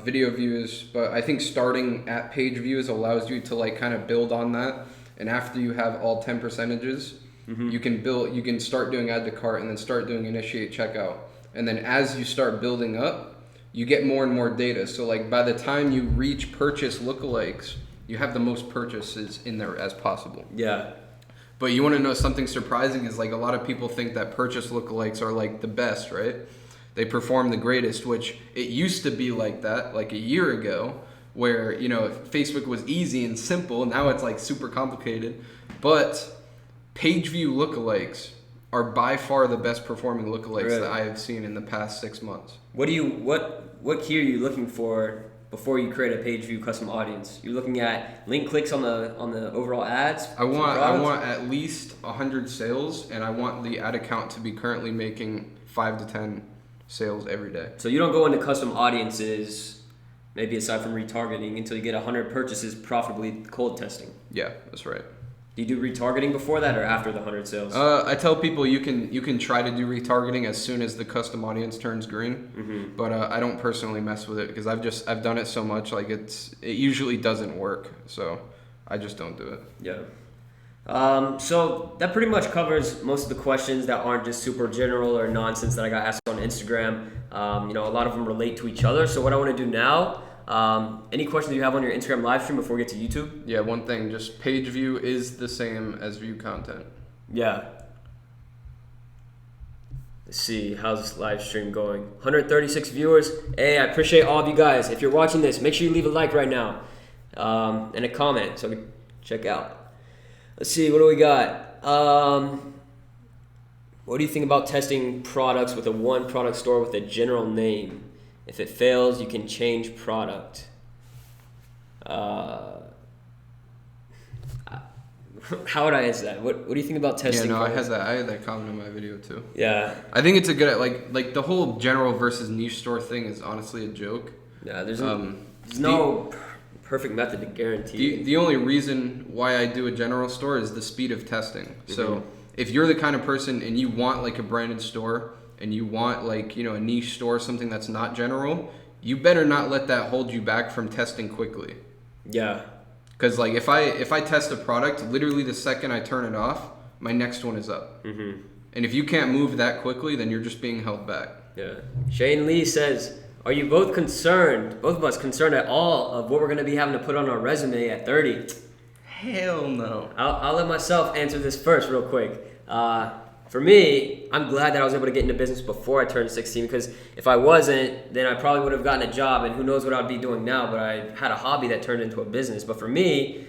video views, but I think starting at page views allows you to like kind of build on that, and after you have all 10 percentages, you can start doing add to cart, and then start doing initiate checkout, and then as you start building up, you get more and more data. So like by the time you reach purchase lookalikes, you have the most purchases in there as possible. Yeah. But you want to know something surprising is like a lot of people think that purchase lookalikes are like the best, right? They perform the greatest, which it used to be like that, like a year ago, where, Facebook was easy and simple. Now it's like super complicated. But page view lookalikes are by far the best performing lookalikes that I have seen in the past 6 months. What key are you looking for before you create a page view custom audience? You're looking at link clicks on the overall ads? I want at least 100 sales, and I want the ad account to be currently making 5 to 10 sales every day. So you don't go into custom audiences, maybe aside from retargeting, until you get 100 purchases profitably cold testing. Yeah, that's right. Do you do retargeting before that or after the 100 sales? I tell people you can try to do retargeting as soon as the custom audience turns green, but I don't personally mess with it because I've done it so much, like it usually doesn't work, so I just don't do it. Yeah. So that pretty much covers most of the questions that aren't just super general or nonsense that I got asked on Instagram. A lot of them relate to each other. So what I want to do now, any questions you have on your Instagram live stream before we get to YouTube? Yeah, one thing, just page view is the same as view content. Yeah. Let's see, how's this live stream going? 136 viewers. Hey, I appreciate all of you guys. If you're watching this, make sure you leave a like right now and a comment so we can check out. Let's see, what do we got? What do you think about testing products with a one product store with a general name? If it fails, you can change product. How would I answer that? What do you think about testing? Yeah, no, I had that comment in my video too. Yeah. I think it's a good, like the whole general versus niche store thing is honestly a joke. Yeah, there's no perfect method to guarantee. The only reason why I do a general store is the speed of testing. So if you're the kind of person and you want like a branded store and you want like, a niche store, something that's not general, you better not let that hold you back from testing quickly. Yeah. Because like if I test a product, literally the second I turn it off, my next one is up. Mm-hmm. And if you can't move that quickly, then you're just being held back. Yeah. Shane Lee says, are you both of us concerned at all of what we're going to be having to put on our resume at 30? Hell no. I'll let myself answer this first real quick. For me, I'm glad that I was able to get into business before I turned 16, because if I wasn't, then I probably would have gotten a job, and who knows what I'd be doing now, but I had a hobby that turned into a business. But for me,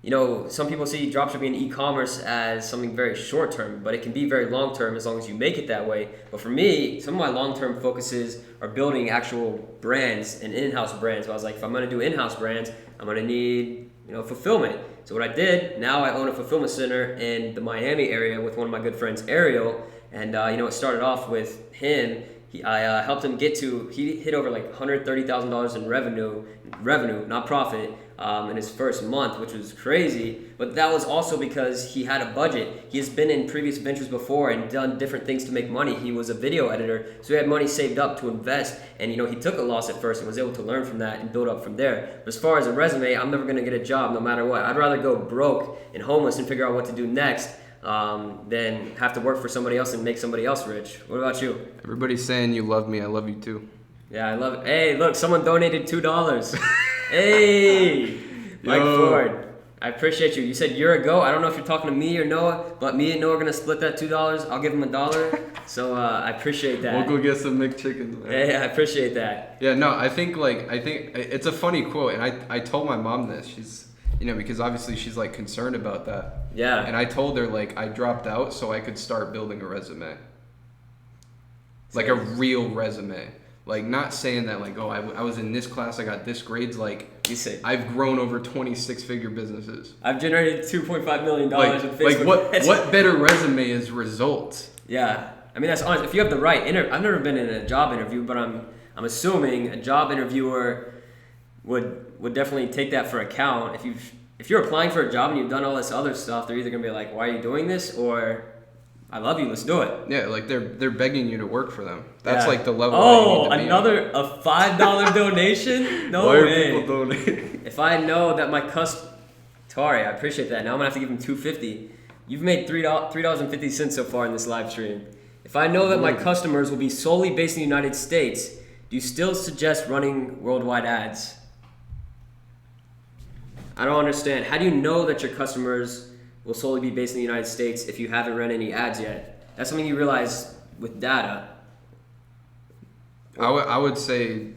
you know, some people see dropshipping and e-commerce as something very short-term, but it can be very long-term as long as you make it that way. But for me, some of my long-term focuses are building actual brands and in-house brands. So I was like, if I'm going to do in-house brands, I'm going to need, you know, fulfillment. So what I did, now I own a fulfillment center in the Miami area with one of my good friends, Ariel. And, you know, it started off with him. I helped him he hit over like $130,000 in revenue, not profit, in his first month, which was crazy. But that was also because he had a budget. He has been in previous ventures before and done different things to make money. He was a video editor, so he had money saved up to invest. And, you know, he took a loss at first and was able to learn from that and build up from there. But as far as a resume, I'm never going to get a job no matter what. I'd rather go broke and homeless and figure out what to do next than have to work for somebody else and make somebody else rich. What about you? Everybody's saying you love me. I love you too. Yeah, I love it. Hey, look, someone donated $2. Hey, Mike Ford. I appreciate you. You said you're a go. I don't know if you're talking to me or Noah, but me and Noah are going to split that $2. I'll give him $1. So I appreciate that. We'll go get some McChickens, man. Yeah, I appreciate that. Yeah, no, I think it's a funny quote, and I told my mom this. She's, you know, because obviously she's like concerned about that. Yeah. And I told her like I dropped out so I could start building a resume. Like a real resume. Like not saying that like, oh, I was in this class, I got this grades. Like you say, I've grown over 26-figure businesses. I've generated $2.5 million in Facebook. Like what better resume is results? Yeah. I mean, that's honest. If you have the right I've never been in a job interview, but I'm assuming a job interviewer would definitely take that for account. If you're applying for a job and you've done all this other stuff, they're either gonna be like, why are you doing this? Or I love you, let's do it. Yeah, like they're begging you to work for them. That's like the level. Oh, another a $5 donation? No Why way. are people donating? If I know that my Tari, I appreciate that. Now I'm gonna have to give him $2.50. You've made $3.50 so far in this live stream. If I know that my customers will be solely based in the United States, do you still suggest running worldwide ads? I don't understand. How do you know that your customers will solely be based in the United States if you haven't run any ads yet? That's something you realize with data. I would say,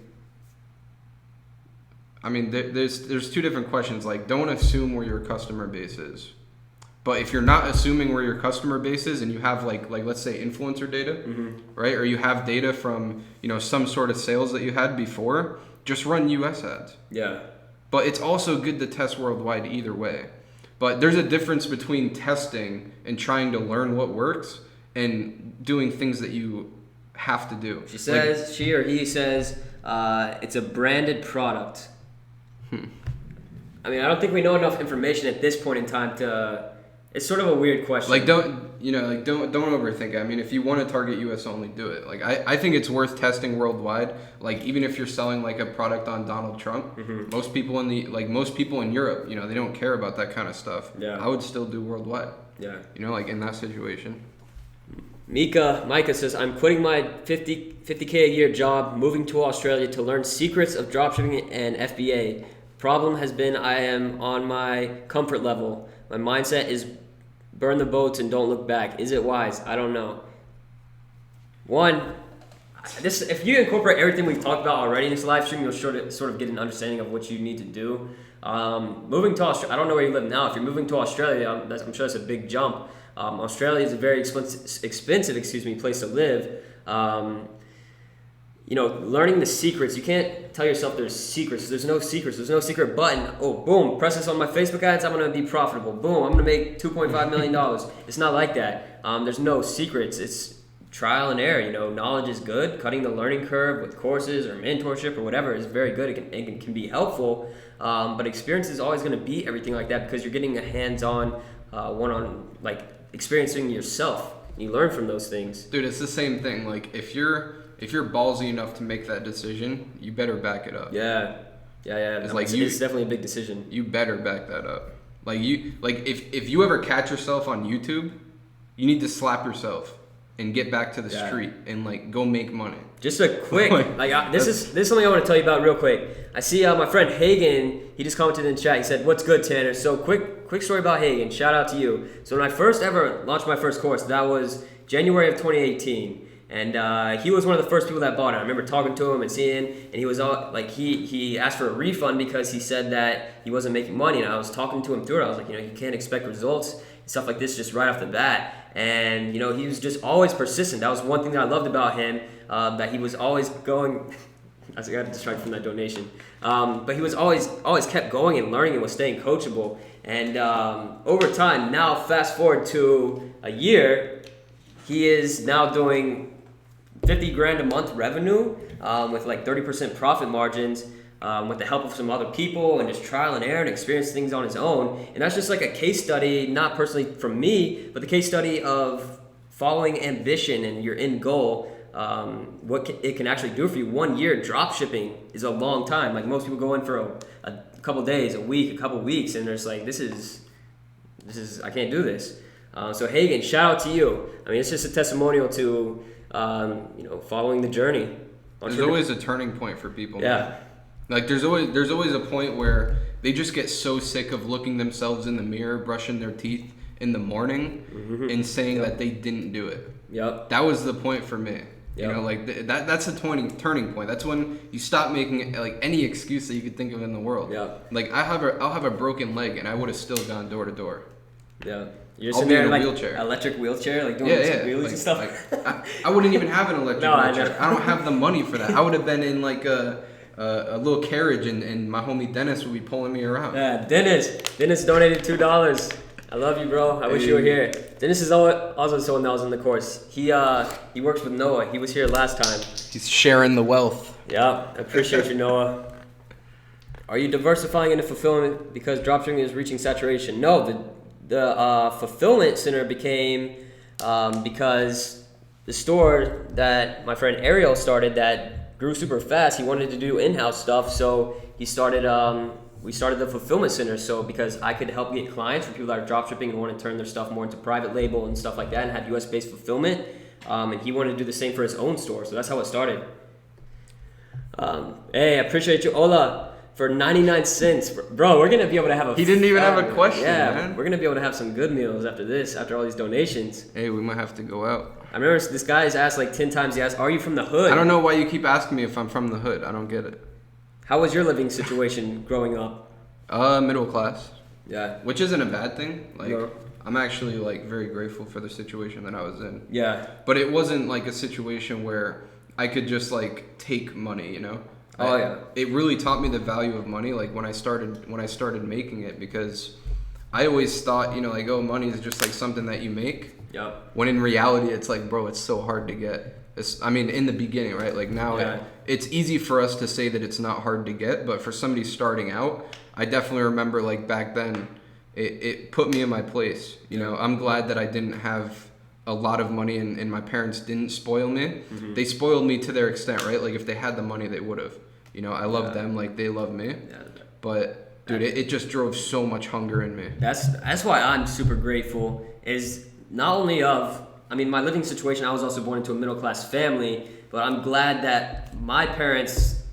I mean, there's two different questions. Like, don't assume where your customer base is. But if you're not assuming where your customer base is, and you have like let's say influencer data, right? Or you have data from, you know, some sort of sales that you had before, just run US ads. Yeah. But it's also good to test worldwide either way. But there's a difference between testing and trying to learn what works and doing things that you have to do. She says, she or he says, it's a branded product. I mean, I don't think we know enough information at this point in time to. It's sort of a weird question. Like, don't overthink it. I mean, if you want to target US only, do it. Like, I think it's worth testing worldwide. Like, even if you're selling like a product on Donald Trump, most people in Europe, you know, they don't care about that kind of stuff. Yeah. I would still do worldwide. Yeah. You know, like in that situation. Micah says, I'm quitting my 50K a year job, moving to Australia to learn secrets of dropshipping and FBA. Problem has been I am on my comfort level. My mindset is burn the boats and don't look back. Is it wise? I don't know. If you incorporate everything we've talked about already in this live stream, you'll sort of get an understanding of what you need to do. Moving to Australia, I don't know where you live now. If you're moving to Australia, I'm sure that's a big jump. Australia is a very expensive place to live. You know, learning the secrets. You can't tell yourself there's secrets. There's no secrets. There's no secret button. Oh, boom, press this on my Facebook ads, I'm going to be profitable. Boom, I'm going to make $2.5 million. It's not like that. There's no secrets. It's trial and error. You know, knowledge is good. Cutting the learning curve with courses or mentorship or whatever is very good. It can be helpful. But experience is always going to be everything like that because you're getting a hands-on, experiencing yourself. You learn from those things. Dude, it's the same thing. Like, if you're if you're ballsy enough to make that decision, you better back it up. Yeah. It's like it's definitely a big decision. You better back that up. Like if you ever catch yourself on YouTube, you need to slap yourself and get back to the street and like go make money. Just a quick this is something I want to tell you about real quick. I see my friend Hagen, he just commented in chat. He said, "What's good, Tanner?" So quick story about Hagen. Shout out to you. So when I first ever launched my first course, that was January of 2018. And he was one of the first people that bought it. I remember talking to him and seeing, and he was all like, he asked for a refund because he said that he wasn't making money. And I was talking to him through it. I was like, you can't expect results and stuff like this just right off the bat. And he was just always persistent. That was one thing that I loved about him, that he was always going. I got distracted from that donation, but he was always kept going and learning and was staying coachable. And over time, now fast forward to a year, he is now doing $50,000 a month revenue, with like 30% profit margins, with the help of some other people and just trial and error and experience things on his own. And that's just like a case study, not personally from me, but the case study of following ambition and your end goal, what it can actually do for you. 1 year dropshipping is a long time. Like most people go in for a couple days, a week, a couple weeks, and they're just like, this is I can't do this. So Hagen, shout out to you. I mean, it's just a testimonial to following the journey. There's always a turning point for people. Yeah. Man. Like there's always a point where they just get so sick of looking themselves in the mirror, brushing their teeth in the morning, and saying that they didn't do it. Yep. That was the point for me. Yep. That's a turning point. That's when you stop making like any excuse that you could think of in the world. Yep. Like I'll have a broken leg and I would have still gone door to door. Yeah. You're I'll sitting be there in a like wheelchair. Electric wheelchair, like doing wheelies and stuff. I wouldn't even have an electric wheelchair. I don't have the money for that. I would have been in like a little carriage, and my homie Dennis would be pulling me around. Yeah, Dennis donated $2. I love you, bro. I wish you were here. Dennis is also someone that was in the course. He works with Noah. He was here last time. He's sharing the wealth. Yeah, I appreciate you, Noah. Are you diversifying into fulfillment because dropshipping is reaching saturation? No, the fulfillment center became because the store that my friend Ariel started that grew super fast. He wanted to do in-house stuff, so he started. We started the fulfillment center, so because I could help get clients for people that are dropshipping and want to turn their stuff more into private label and stuff like that, and have US-based fulfillment. And he wanted to do the same for his own store, so that's how it started. Hey, I appreciate you, Ola. For 99 cents. Bro, we're going to be able to have He didn't even have a question, man. We're going to be able to have some good meals after all these donations. Hey, we might have to go out. I remember this guy's asked like 10 times, he asked, are you from the hood? I don't know why you keep asking me if I'm from the hood. I don't get it. How was your living situation growing up? Middle class. Yeah. Which isn't a bad thing. Like, No. I'm actually like very grateful for the situation that I was in. Yeah. But it wasn't like a situation where I could just like take money, Oh yeah. It really taught me the value of money, like when I started making it, because I always thought, like, oh, money is just like something that you make. Yep. When in reality, it's like, bro, it's so hard to get. In the beginning, right? Like now, it's easy for us to say that it's not hard to get, but for somebody starting out, I definitely remember like back then, it put me in my place. I'm glad that I didn't have a lot of money and my parents didn't spoil me. Mm-hmm. They spoiled me to their extent, right? Like if they had the money, they would have. I love them like they love me. Yeah. But dude, it just drove so much hunger in me. That's why I'm super grateful. Is not only my living situation. I was also born into a middle class family, but I'm glad that my parents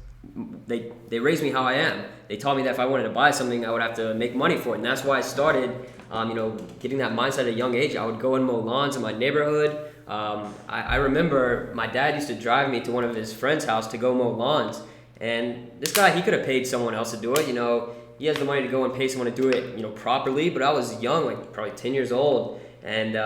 they raised me how I am. They taught me that if I wanted to buy something, I would have to make money for it, and that's why I started. Getting that mindset at a young age. I would go and mow lawns in my neighborhood. I remember my dad used to drive me to one of his friend's house to go mow lawns. And this guy, he could have paid someone else to do it. He has the money to go and pay someone to do it, properly. But I was young, like probably 10 years old. And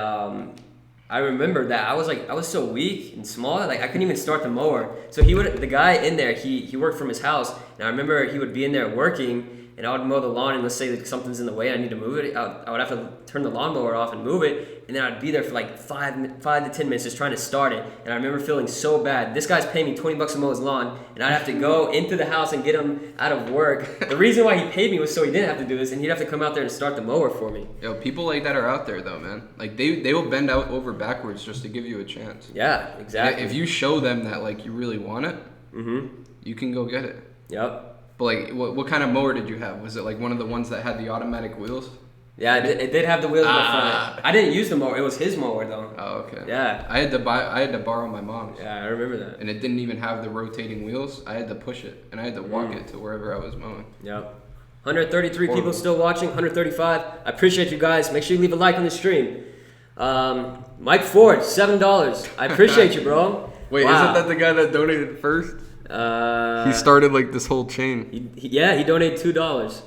I remember that I was so weak and small that I couldn't even start the mower. So the guy in there, he worked from his house. And I remember he would be in there working. and I would mow the lawn, and let's say that something's in the way, I need to move it. I would have to turn the lawnmower off and move it, and then I'd be there for like 5 to 10 minutes just trying to start it. And I remember feeling so bad. This guy's paying me $20 to mow his lawn, and I'd have to go into the house and get him out of work. The reason why he paid me was so he didn't have to do this, and he'd have to come out there and start the mower for me. Yo, people like that are out there though, man. Like they will bend out over backwards just to give you a chance. Yeah, exactly. If you show them that like you really want it, you can go get it. Yep. But like, what kind of mower did you have? Was it like one of the ones that had the automatic wheels? Yeah, it did have the wheels in the front. I didn't use the mower. It was his mower though. Oh, okay. Yeah. I had to borrow my mom's. Yeah, I remember that. And it didn't even have the rotating wheels. I had to push it, and I had to walk it to wherever I was mowing. Yep. 133 people still watching. 135. I appreciate you guys. Make sure you leave a like on the stream. Mike Ford, $7. I appreciate you, bro. Wait, wow. Isn't that the guy that donated first? He started like this whole chain. He donated $2.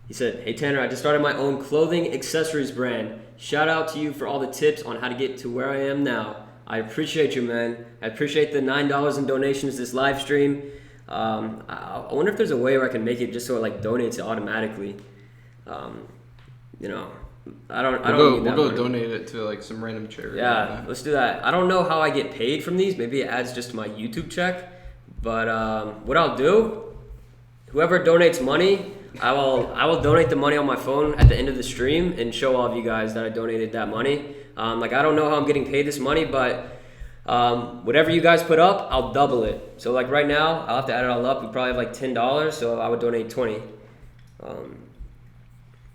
He said, "Hey Tanner, I just started my own clothing accessories brand. Shout out to you for all the tips on how to get to where I am now. I appreciate you, man. I appreciate the $9 in donations this live stream. I wonder if there's a way where I can make it just so it like donates it automatically. You know, I don't need that We'll go money. donate it to like some random charity. Yeah, let's do that. I don't know how I get paid from these. Maybe it adds just to my YouTube check. But what I'll do, whoever donates money, I will donate the money on my phone at the end of the stream and show all of you guys that I donated that money. Like I don't know how I'm getting paid this money, but whatever you guys put up, I'll double it. So like right now, I'll have to add it all up. We probably have like $10, so I would donate 20.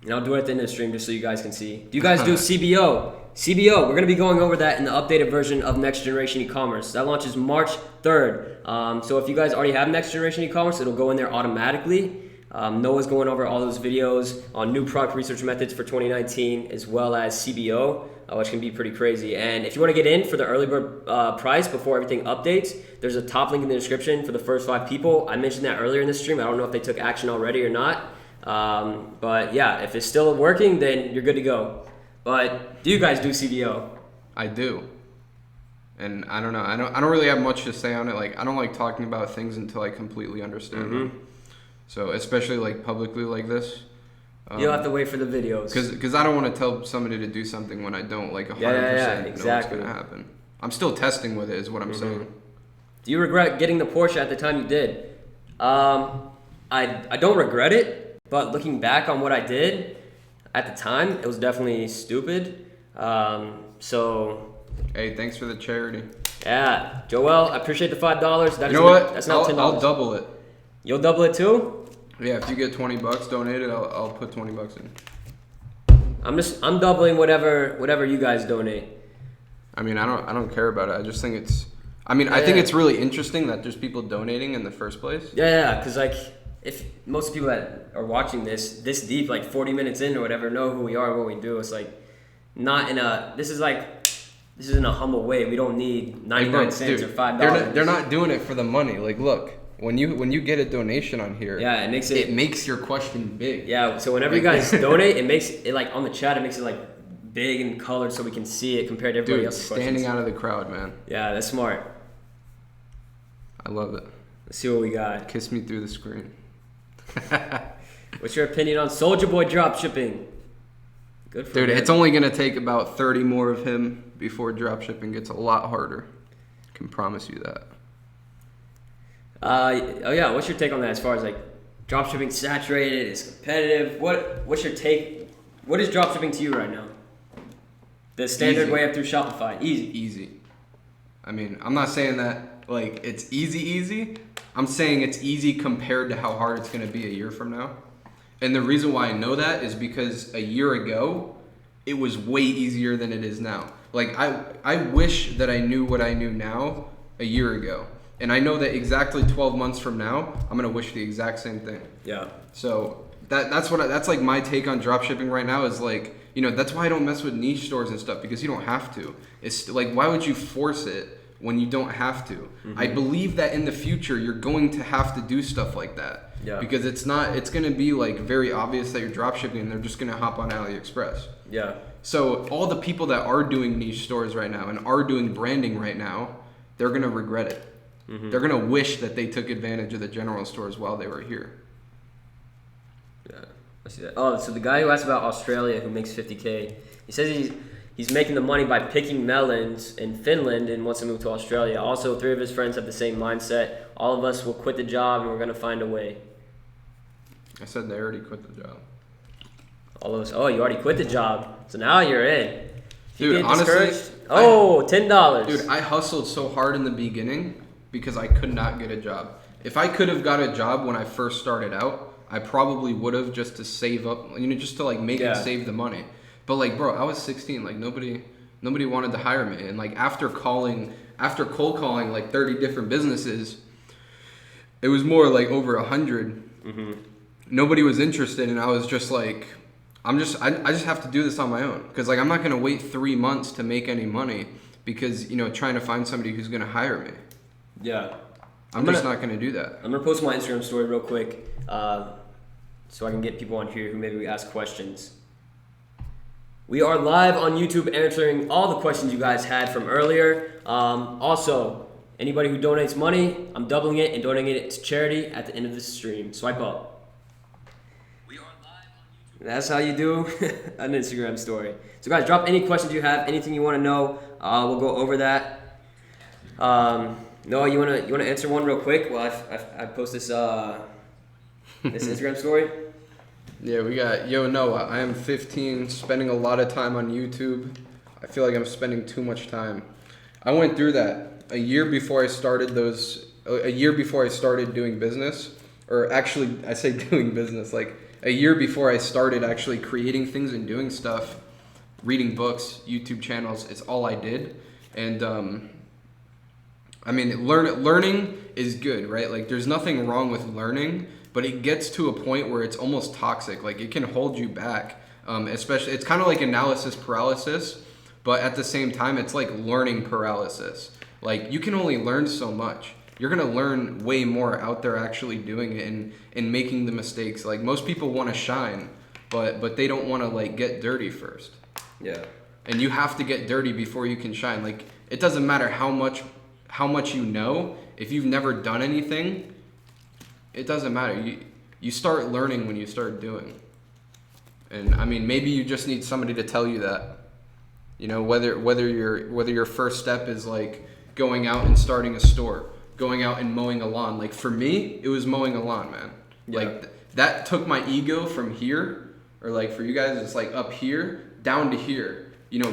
And I'll do it at the end of the stream just so you guys can see. Do you guys do CBO? CBO, we're going to be going over that in the updated version of Next Generation E-Commerce. That launches March 3rd. So if you guys already have Next Generation E-Commerce, it'll go in there automatically. Noah's going over all those videos on new product research methods for 2019, as well as CBO, which can be pretty crazy. And if you want to get in for the early bird price before everything updates, there's a top link in the description for the first 5 people. I mentioned that earlier in the stream. I don't know if they took action already or not. But yeah, if it's still working, then you're good to go. But do you guys do CBO? I do. And I don't know. I don't really have much to say on it. Like I don't like talking about things until I completely understand them. So especially like publicly like this. You'll have to wait for the videos. Because I don't want to tell somebody to do something when I don't like 100% know what's going to happen. I'm still testing with it is what I'm saying. Do you regret getting the Porsche at the time you did? I don't regret it, but looking back on what I did at the time, it was definitely stupid. So hey, thanks for the charity. Yeah, Joel, I appreciate the $5. You know what? That's not $10. I'll double it. You'll double it too? Yeah, if you get $20 donated, I'll put $20 in. I'm doubling whatever you guys donate. I mean, I don't care about it. I just think it's. I mean, I think it's really interesting that there's people donating in the first place. Yeah, because like if most people that are watching this deep, like 40 minutes in or whatever, know who we are, what we do. It's like not in a. This is in a humble way. We don't need 99 cents or $5. They're not doing it for the money. Like, look. When you get a donation on here, it makes your question big. Yeah, so whenever you guys donate, it makes it like on the chat, it makes it like big and colored so we can see it compared to everybody else's standing out of the crowd, man. Yeah, that's smart. I love it. Let's see what we got. Kiss me through the screen. What's your opinion on Soulja Boy dropshipping? Good for Dude, him. it's only gonna take about 30 more of him before dropshipping gets a lot harder. I can promise you that. What's your take on that as far as like dropshipping saturated, it's competitive? What's your take? What is dropshipping to you right now? The standard way up through Shopify. Easy. I mean, I'm not saying that like it's easy. I'm saying it's easy compared to how hard it's gonna be a year from now. And the reason why I know that is because a year ago, it was way easier than it is now. Like I wish that I knew what I knew now a year ago. And I know that exactly 12 months from now, I'm gonna wish the exact same thing. Yeah. So that's like my take on dropshipping right now is like, you know, that's why I don't mess with niche stores and stuff, because you don't have to. It's like, why would you force it when you don't have to? Mm-hmm. I believe that in the future you're going to have to do stuff like that. Yeah. Because it's gonna be like very obvious that you're dropshipping and they're just gonna hop on AliExpress. Yeah. So all the people that are doing niche stores right now and are doing branding right now, they're gonna regret it. Mm-hmm. They're gonna wish that they took advantage of the general stores while they were here. Yeah, I see that. Oh, so the guy who asked about Australia who makes 50K, he says he's making the money by picking melons in Finland and wants to move to Australia. Also, 3 of his friends have the same mindset. All of us will quit the job and we're gonna find a way. I said they already quit the job. All of us. Oh, you already quit the job, so now you're in. Dude, honestly, $10. Dude, I hustled so hard in the beginning because I could not get a job. If I could have got a job when I first started out, I probably would have, just to save up, just to like make and save the money. But like, bro, I was 16. Like nobody wanted to hire me. And like after cold calling like 30 different businesses, it was more like over 100. Mm-hmm. Nobody was interested, and I was just like, I just have to do this on my own, because like I'm not gonna wait 3 months to make any money because trying to find somebody who's gonna hire me. Yeah, I'm just not gonna do that. I'm gonna post my Instagram story real quick, so I can get people on here who maybe ask questions. We are live on YouTube answering all the questions you guys had from earlier. Also, anybody who donates money, I'm doubling it and donating it to charity at the end of this stream. Swipe up. That's how you do an Instagram story. So guys, drop any questions you have, anything you want to know. We'll go over that. Noah, you wanna answer one real quick while I post this this Instagram story? Yeah, we got Noah. I am 15, spending a lot of time on YouTube. I feel like I'm spending too much time. I went through that a year before I started doing business, or actually I say doing business, like a year before I started actually creating things and doing stuff, reading books, YouTube channels. It's all I did. And I mean, learning is good, right? Like there's nothing wrong with learning, but it gets to a point where it's almost toxic. Like it can hold you back. Especially, it's kind of like analysis paralysis, but at the same time, it's like learning paralysis. Like you can only learn so much. You're gonna learn way more out there actually doing it and making the mistakes. Like most people want to shine, but they don't want to like get dirty first. Yeah. And you have to get dirty before you can shine. Like it doesn't matter how much you know. If you've never done anything, it doesn't matter. You start learning when you start doing. And I mean, maybe you just need somebody to tell you that. Whether your first step is like going out and starting a store, going out and mowing a lawn. Like for me, it was mowing a lawn, man. Yeah. Like that took my ego from here, or like for you guys, it's like up here down to here.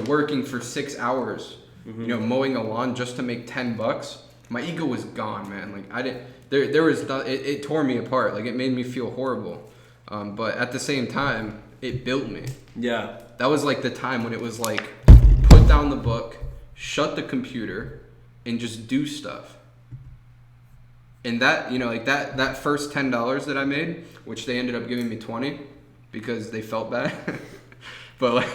Working for 6 hours, mowing a lawn just to make $10. My ego was gone, man. Like I didn't. There was it tore me apart. Like it made me feel horrible. But at the same time, it built me. Yeah. That was like the time when it was like, put down the book, shut the computer, and just do stuff. And that, that first $10 that I made, which they ended up giving me 20 because they felt bad. But like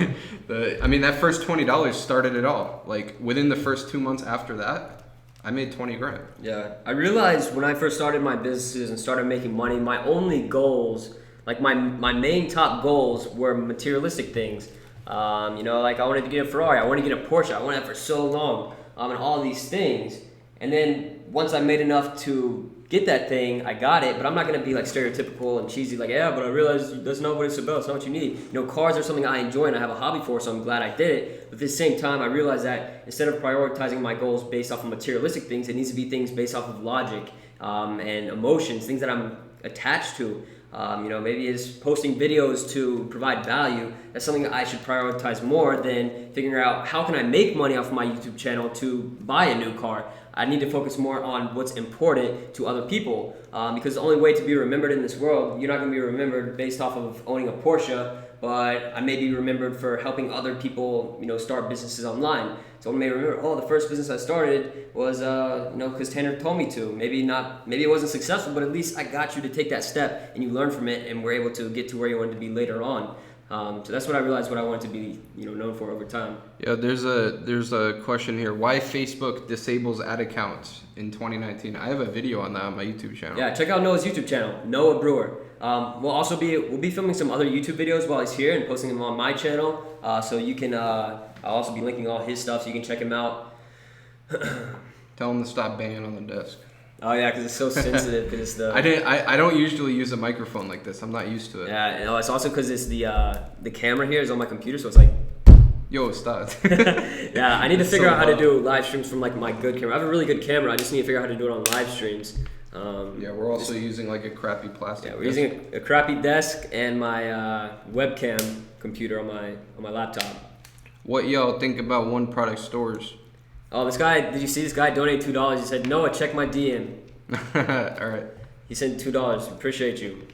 that first $20 started it all. Like within the first 2 months after that, I made 20 grand. Yeah. I realized when I first started my businesses and started making money, my only goals, like my main top goals were materialistic things. Like I wanted to get a Ferrari, I wanted to get a Porsche, I wanted that for so long, and all these things. And then once I made enough to get that thing, I got it, but I'm not gonna be like stereotypical and cheesy, like, yeah, but I realized that's not what it's about, it's not what you need. Cars are something I enjoy and I have a hobby for, so I'm glad I did it. But at the same time, I realized that instead of prioritizing my goals based off of materialistic things, it needs to be things based off of logic and emotions, things that I'm attached to. Maybe it's posting videos to provide value. That's something that I should prioritize more than figuring out how can I make money off my YouTube channel to buy a new car. I need to focus more on what's important to other people, because the only way to be remembered in this world, you're not going to be remembered based off of owning a Porsche, but I may be remembered for helping other people, start businesses online. So I may remember, the first business I started was, because Tanner told me to. Maybe it wasn't successful, but at least I got you to take that step and you learn from it and were able to get to where you wanted to be later on. So that's what I realized what I wanted to be, known for over time. Yeah, there's a question here. Why Facebook disables ad accounts in 2019? I have a video on that on my YouTube channel. Yeah, check out Noah's YouTube channel, Noah Brewer. We'll be filming some other YouTube videos while he's here and posting them on my channel. So you can, I'll also be linking all his stuff so you can check him out. Tell him to stop banging on the desk. Oh yeah, because it's so sensitive. Because it's the. I don't usually use a microphone like this. I'm not used to it. Yeah, and it's also because it's the camera here is on my computer, so it's like. Yo, stop. Yeah, I need to figure so out how to do live streams from like my good camera. I have a really good camera. I just need to figure out how to do it on live streams. Yeah, we're also using like a crappy plastic. Yeah, we're using a crappy desk and my webcam computer on my laptop. What y'all think about one product stores? Oh, this guy! Did you see this guy donate $2? He said, "Noah, check my DM." All right. He sent $2. Appreciate you.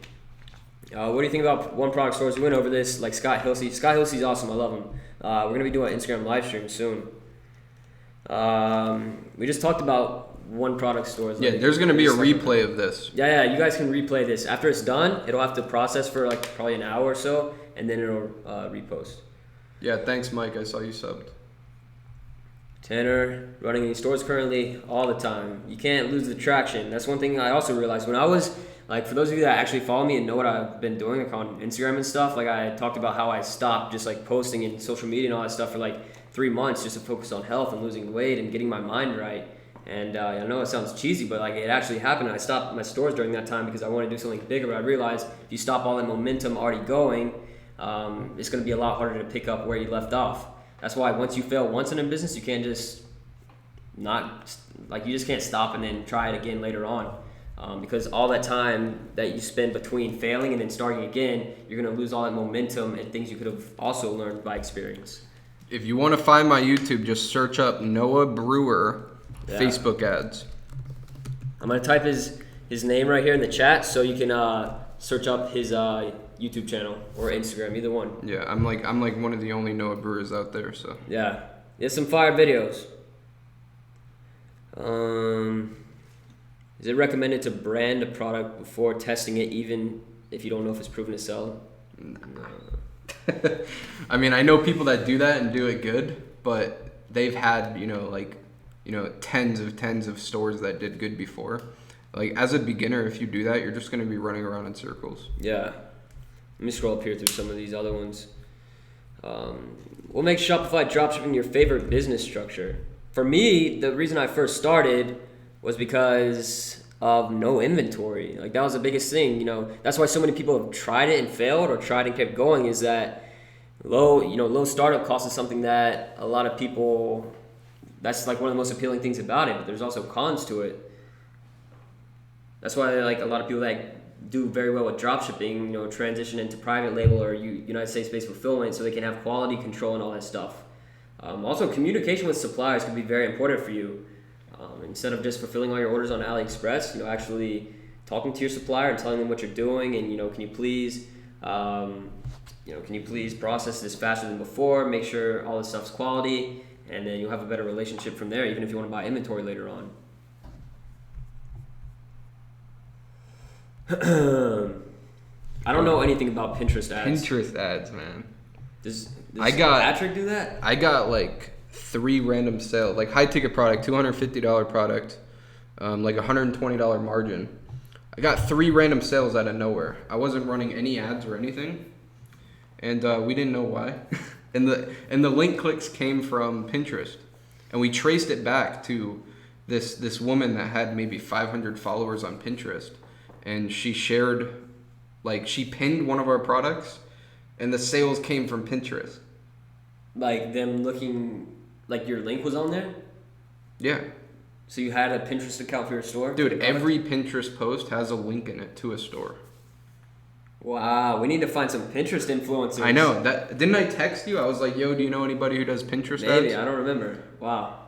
What do you think about one product stores? We went over this. Like Scott Hilsey. Scott Hilsey's awesome. I love him. We're gonna be doing an Instagram live stream soon. We just talked about one product stores. Yeah, there's gonna be a replay of this. Yeah, you guys can replay this. After it's done, it'll have to process for like probably an hour or so, and then it'll repost. Yeah, thanks, Mike. I saw you subbed. Tanner, running these stores currently all the time. You can't lose the traction. That's one thing I also realized when I was like, for those of you that actually follow me and know what I've been doing like on Instagram and stuff, like I talked about how I stopped just like posting in social media and all that stuff for like 3 months just to focus on health and losing weight and getting my mind right. And I know it sounds cheesy, but like it actually happened. I stopped my stores during that time because I wanted to do something bigger. But I realized if you stop all that momentum already going, it's going to be a lot harder to pick up where you left off. That's why once you fail once in a business, you can't just you just can't stop and then try it again later on. Because all that time that you spend between failing and then starting again, you're going to lose all that momentum and things you could have also learned by experience. If you want to find my YouTube, just search up Noah Brewer Facebook ads. I'm going to type his name right here in the chat so you can search up his YouTube channel or Instagram, either one. Yeah, I'm like one of the only Noah Brewers out there, so. Yeah. There's some fire videos. Is it recommended to brand a product before testing it, even if you don't know if it's proven to sell? No. I mean, I know people that do that and do it good, but they've had, tens of stores that did good before. Like, as a beginner, if you do that, you're just going to be running around in circles. Yeah. Let me scroll up here through some of these other ones. What makes Shopify dropshipping your favorite business structure? For me, the reason I first started was because of no inventory. Like that was the biggest thing. That's why so many people have tried it and failed, or tried and kept going. Is that low startup cost is something that a lot of people. That's like one of the most appealing things about it. But there's also cons to it. That's why like a lot of people that do very well with dropshipping, transition into private label or United States-based fulfillment, so they can have quality control and all that stuff. Also, communication with suppliers can be very important for you. Instead of just fulfilling all your orders on AliExpress, actually talking to your supplier and telling them what you're doing, and can you please process this faster than before? Make sure all this stuff's quality, and then you'll have a better relationship from there, even if you want to buy inventory later on. I don't know anything about Pinterest ads. Pinterest ads, man. Does Patrick do that? I got like 3 random sales, like high ticket product, $250 product, like $120 margin. I got 3 random sales out of nowhere. I wasn't running any ads or anything, and we didn't know why. and the link clicks came from Pinterest, and we traced it back to this woman that had maybe 500 followers on Pinterest, and she shared, like she pinned one of our products, and the sales came from Pinterest. Like them looking, like your link was on there? Yeah. So you had a Pinterest account for your store? Dude, every Pinterest post has a link in it to a store. Wow, we need to find some Pinterest influencers. I know. Didn't I text you? I was like, yo, do you know anybody who does Pinterest Maybe, ads? I don't remember. Wow.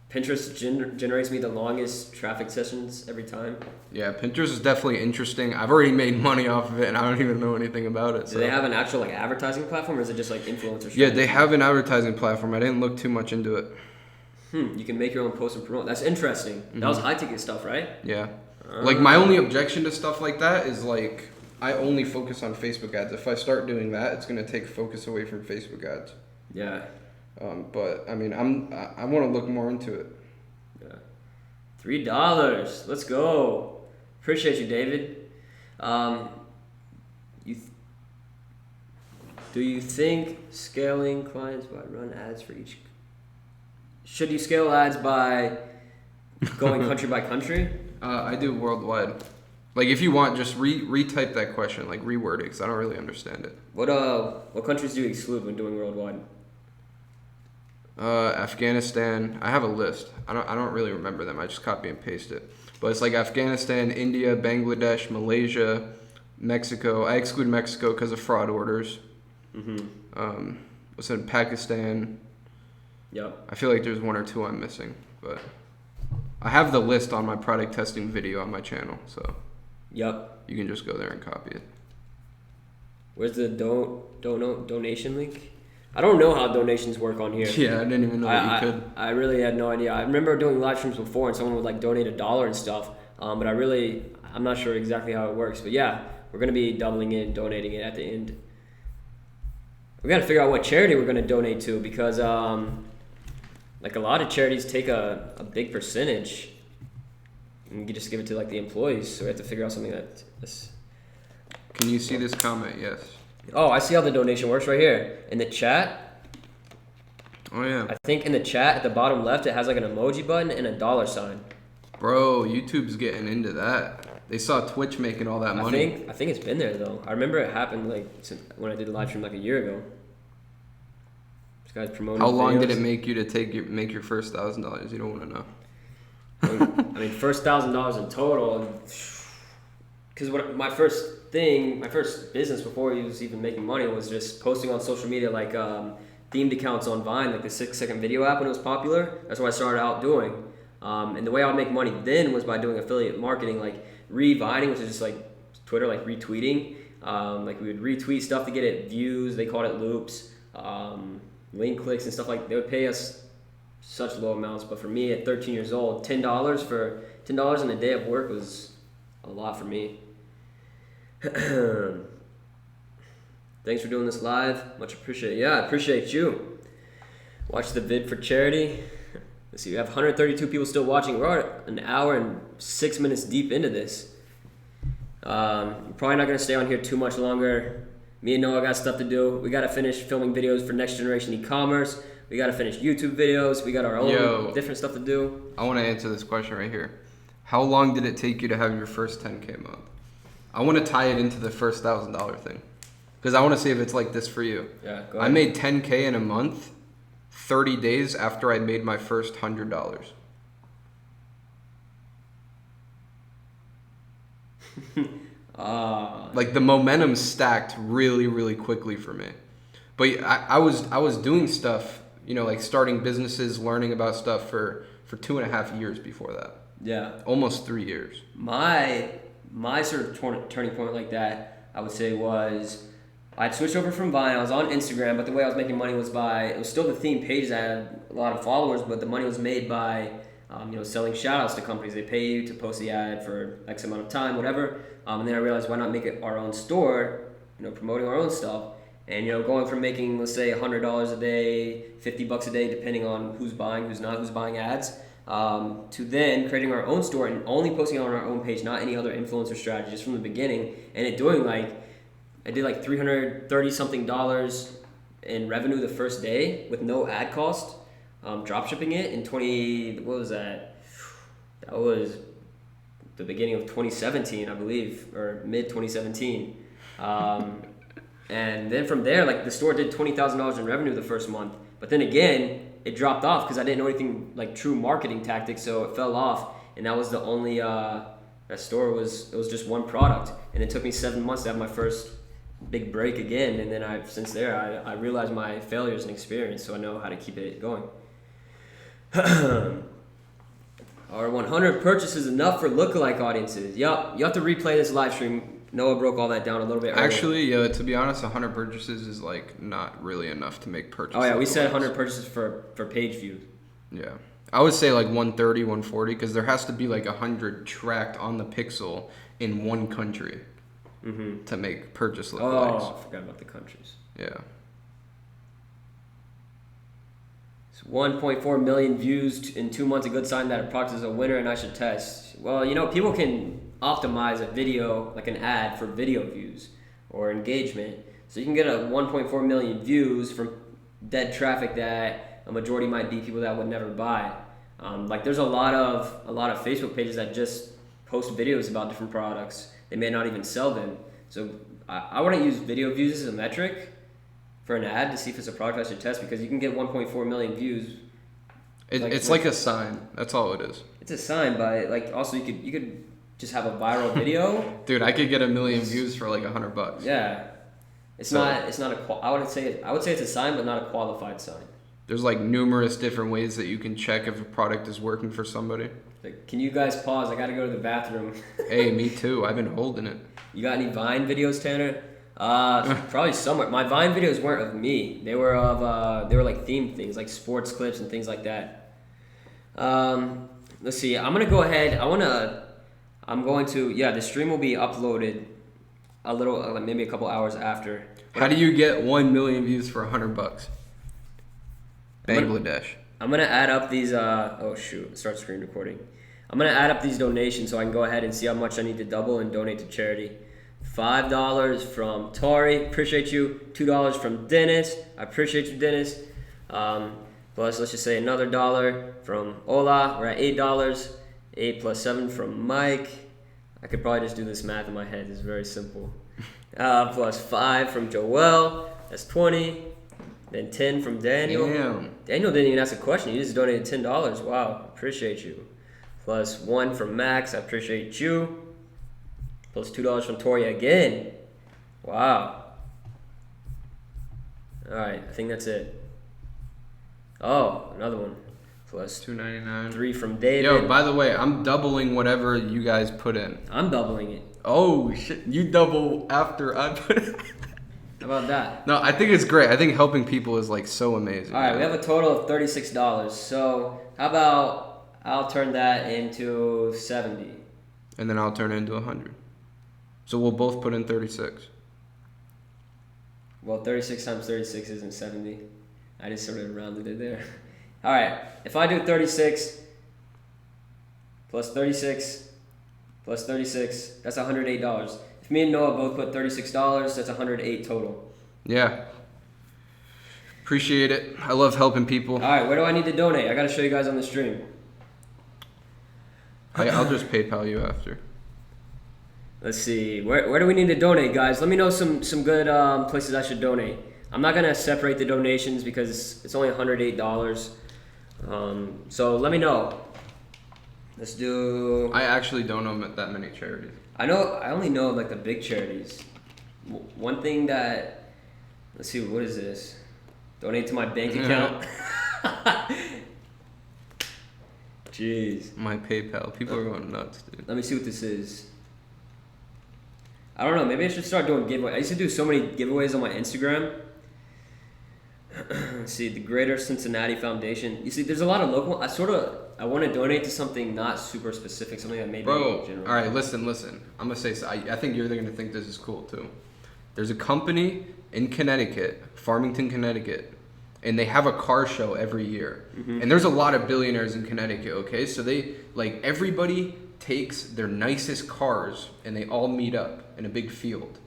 Pinterest generates me the longest traffic sessions every time. Yeah, Pinterest is definitely interesting. I've already made money off of it, and I don't even know anything about it. Do they have an actual like advertising platform, or is it just like influencers? Yeah, they have an advertising platform. I didn't look too much into it. You can make your own post and promote. That's interesting. Mm-hmm. That was high ticket stuff, right? Yeah. Like my only objection to stuff like that is like I only focus on Facebook ads. If I start doing that, it's gonna take focus away from Facebook ads. Yeah. But I mean, I want to look more into it. Yeah. $3. Let's go. Appreciate you, David. Do you think scaling clients by run ads for each? Should you scale ads by Going country by country? I do worldwide. Like, if you want, just retype that question, like reword it, because I don't really understand it. What countries do you exclude when doing worldwide? Afghanistan. I have a list. I don't really remember them. I just copy and paste it. But it's like Afghanistan, India, Bangladesh, Malaysia, Mexico. I exclude Mexico because of fraud orders. What's in Pakistan? Yep. I feel like there's one or two I'm missing, but I have the list on my product testing video on my channel, so Yep. you can just go there and copy it. Where's the donation link? I don't know how donations work on here. Yeah, I didn't even know that you could. I really had no idea. I remember doing live streams before, and someone would like donate $1 and stuff. But I'm not sure exactly how it works. But yeah, we're gonna be doubling it and donating it at the end. We gotta figure out what charity we're gonna donate to, because like a lot of charities take a big percentage, and you just give it to like the employees. So we have to figure out something that's. Can you see this comment? Yes. Oh, I see how the donation works right here in the chat. Oh yeah. I think in the chat at the bottom left, it has like an emoji button and a $sign. Bro, YouTube's getting into that. They saw Twitch making all that money. I think it's been there though. I remember it happened like when I did a live stream like a year ago. This guy's promoting. How long videos. did it make you to make your first $1,000? You don't want to know. I mean, first $1,000 in total. Because my first business before he was even making money was just posting on social media, like themed accounts on Vine, like the 6-second video app when it was popular. That's what I started out doing. And the way I would make money then was by doing affiliate marketing, like revining, which is just like Twitter, like retweeting. Like we would retweet stuff to get it views. They called it loops, link clicks and stuff like. They would pay us such low amounts, but for me at 13 years old, $10 in a day of work was a lot for me. Thanks for doing this live. Much appreciated. Yeah, I appreciate you. Watch the vid for charity. Let's see, we have 132 people still watching. We're at an hour and 6 minutes deep into this. We're probably not going to stay on here too much longer. Me and Noah got stuff to do. We got to finish filming videos for next generation e-commerce. We got to finish YouTube videos. We got our own different stuff to do. I want to answer this question right here. How long did it take you to have your first 10K month? I want to tie it into the first $1,000 thing, because I want to see if it's like this for you. Yeah, go ahead. I made 10K in a month, 30 days after I made my first $100. Like the momentum stacked really, really quickly for me. But I was doing stuff, like starting businesses, learning about stuff for 2.5 years before that. Yeah. Almost 3 years. My sort of turning point like that, I would say, was I'd switched over from Vine. I was on Instagram, but the way I was making money was it was still the theme pages. I had a lot of followers, but the money was made by, selling shout outs to companies. They pay you to post the ad for X amount of time, whatever. And then I realized, why not make it our own store, promoting our own stuff. And, going from making, let's say, $100 a day, $50 a day, depending on who's buying, who's buying ads, to then creating our own store and only posting on our own page, not any other influencer strategy, just from the beginning. And it doing I did like $330 something in revenue the first day with no ad cost, dropshipping it in what was that? That was the beginning of 2017, I believe, or mid 2017. And then from there, the store did $20,000 in revenue the first month. But then again, it dropped off because I didn't know anything like true marketing tactics, so it fell off. And that was the only, that store it was just one product. And it took me 7 months to have my first big break again. And then since there, I realized my failures and experience, so I know how to keep it going. Are 100 purchases enough for lookalike audiences? Yup, you have to replay this live stream. Noah broke all that down a little bit earlier. Actually, to be honest, 100 purchases is not really enough to make purchases. Oh yeah, we said 100 purchases for page views. Yeah, I would say 130, 140, because there has to be 100 tracked on the pixel in one country to make purchase lookalikes. Oh, I forgot about the countries. Yeah. It's 1.4 million views in 2 months. A good sign that a product is a winner, and I should test. Well, people can optimize a video, like an ad, for video views or engagement. So you can get a 1.4 million views from dead traffic that a majority might be people that would never buy. Like there's a lot of Facebook pages that just post videos about different products. They may not even sell them. So I wouldn't use video views as a metric for an ad to see if it's a product I should test, because you can get 1.4 million views. It's like a sign. That's all it is. It's a sign, but like also you could just have a viral video. Dude, I could get 1 million views for like $100. Yeah, it's not I would say it's a sign, but not a qualified sign. There's like numerous different ways that you can check if a product is working for somebody. Like, can you guys pause? I gotta go to the bathroom. Hey, me too. I've been holding it. You got any Vine videos, Tanner? Probably somewhere. My Vine videos weren't of me. They were like themed things, like sports clips and things like that. Let's see. I'm gonna go ahead. The stream will be uploaded a little, maybe a couple hours after. How do you get 1 million views for $100? Bangladesh. I'm gonna add up these. Oh shoot! Start screen recording. I'm gonna add up these donations so I can go ahead and see how much I need to double and donate to charity. $5 from Tori, appreciate you. $2 from Dennis, I appreciate you, Dennis. Plus, let's just say another $1 from Ola. We're at $8. 8 plus 7 from Mike. I could probably just do this math in my head. It's very simple. Plus 5 from Joel. That's 20. Then 10 from Daniel. Damn. Daniel didn't even ask a question. He just donated $10. Wow, appreciate you. Plus 1 from Max. I appreciate you. Plus $2 from Tori again. Wow. All right, I think that's it. Oh, another one. Plus $2.99. 3 from David. Yo, by the way, I'm doubling whatever you guys put in. I'm doubling it. Oh shit! You double after I put it. How about that? No, I think it's great. I think helping people is like so amazing. All right, we have a total of $36. So how about I'll turn that into 70. And then I'll turn it into 100. So we'll both put in 36. Well, 36 times 36 isn't 70. I just sort of rounded it there. All right, if I do 36 plus 36 plus 36, that's $108. If me and Noah both put $36, that's $108 total. Yeah. Appreciate it. I love helping people. All right, where do I need to donate? I got to show you guys on the stream. I'll just PayPal you after. Let's see. Where do we need to donate, guys? Let me know some good places I should donate. I'm not going to separate the donations because it's only $108. So let me know. Let's do... I actually don't know that many charities. I only know like the big charities. One thing that... Let's see, what is this? Donate to my bank account? Jeez. My PayPal. People are going nuts, dude. Let me see what this is. I don't know. Maybe I should start doing giveaways. I used to do so many giveaways on my Instagram. Let's see, the Greater Cincinnati Foundation. You see, there's a lot of local. I want to donate to something not super specific, something that maybe. Bro, all right, listen. I'm gonna say. I think you're gonna think this is cool too. There's a company in Connecticut, Farmington, Connecticut, and they have a car show every year. Mm-hmm. And there's a lot of billionaires in Connecticut. Okay, so they everybody takes their nicest cars and they all meet up in a big field,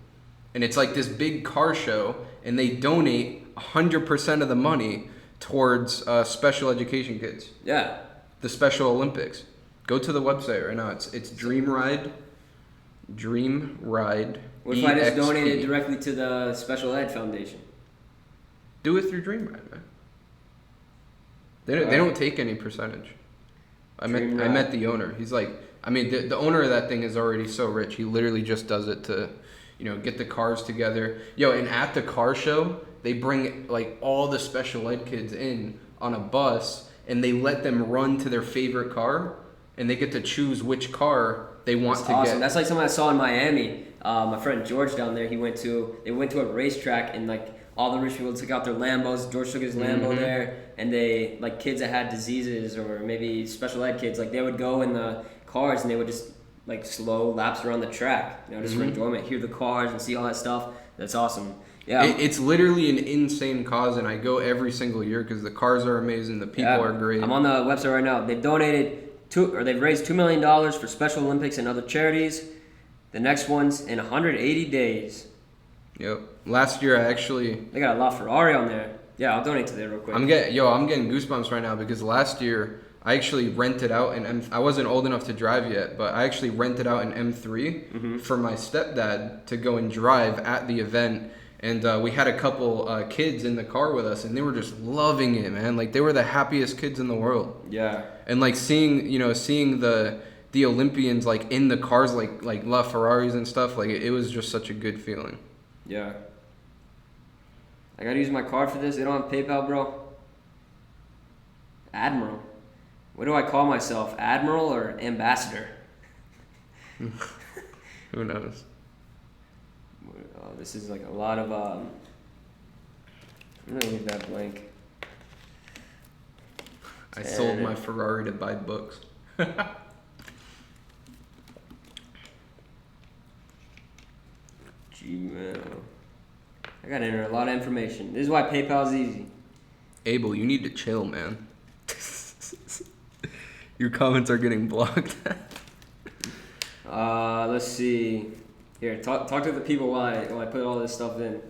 and it's like this big car show, and they donate 100% of the money towards special education kids. Yeah. The Special Olympics. Go to the website right now. It's Dream Ride. What if I just donated directly to the Special Ed Foundation? Do it through Dream Ride, man. They don't take any percentage. I met the owner. He's like, I mean, the owner of that thing is already so rich. He literally just does it to, get the cars together. Yo, and at the car show, they bring like all the special ed kids in on a bus, and they let them run to their favorite car, and they get to choose which car they want to awesome. get. That's like something I saw in Miami. My friend George down there, they went to a racetrack, and like all the rich people took out their Lambos. George took his Lambo there, and they like kids that had diseases or maybe special ed kids, like they would go in the cars and they would just like slow laps around the track, just for enjoyment, hear the cars and see all that stuff. That's awesome. Yeah, it's literally an insane cause, and I go every single year because the cars are amazing, the people are great. I'm on the website right now. They've they've raised $2 million for Special Olympics and other charities. The next one's in 180 days. Yep. Last year they got a LaFerrari on there. Yeah, I'll donate to that real quick. I'm getting goosebumps right now because last year I actually rented out an I wasn't old enough to drive yet, but I actually rented out an M3 for my stepdad to go and drive at the event. And we had a couple kids in the car with us, and they were just loving it, man. Like, they were the happiest kids in the world. Yeah. And like seeing the Olympians like in the cars, like La Ferraris and stuff, like it was just such a good feeling. Yeah. I gotta use my card for this. They don't have PayPal, bro. Admiral. What do I call myself? Admiral or ambassador? Who knows? Oh, this is like a lot of. I'm gonna leave that blank. I sold my Ferrari to buy books. Gmail. I gotta enter a lot of information. This is why PayPal is easy. Abel, you need to chill, man. Your comments are getting blocked. Let's see. Here, talk to the people while I put all this stuff in.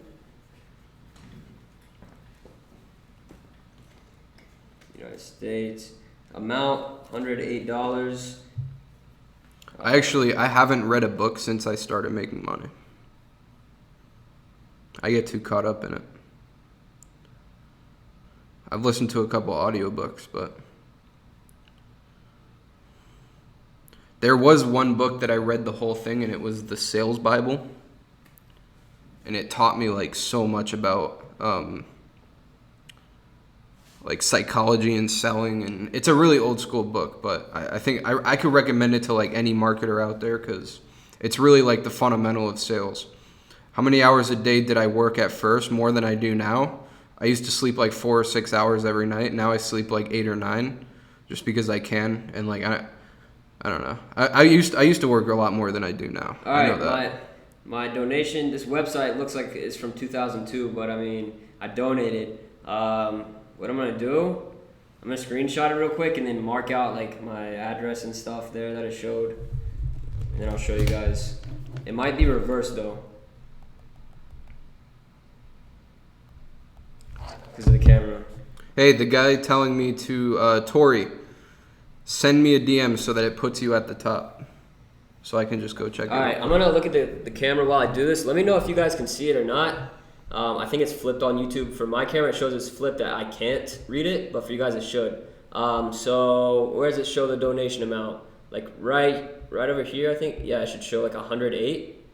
United States. Amount, $108. I haven't read a book since I started making money. I get too caught up in it. I've listened to a couple audiobooks, but there was one book that I read the whole thing, and it was the Sales Bible. And it taught me like so much about like psychology and selling, and it's a really old school book, but I think I could recommend it to like any marketer out there, because it's really like the fundamental of sales. How many hours a day did I work at first? More than I do now. I used to sleep like 4 or 6 hours every night. Now I sleep like 8 or 9, just because I can. And like I don't know. I used to work a lot more than I do now. All I know right, that. my donation. This website looks like it's from 2002, but I mean I donated. What I'm gonna do? I'm gonna screenshot it real quick and then mark out like my address and stuff there that it showed, and then I'll show you guys. It might be reversed though, because of the camera. Hey, the guy telling me to Tori, send me a DM so that it puts you at the top, so I can just go check it out. All right, I'm gonna look at the camera while I do this. Let me know if you guys can see it or not. I think it's flipped on YouTube. For my camera, it shows it's flipped that I can't read it, but for you guys, it should. So where does it show the donation amount? Like right over here, I think. Yeah, it should show like 108.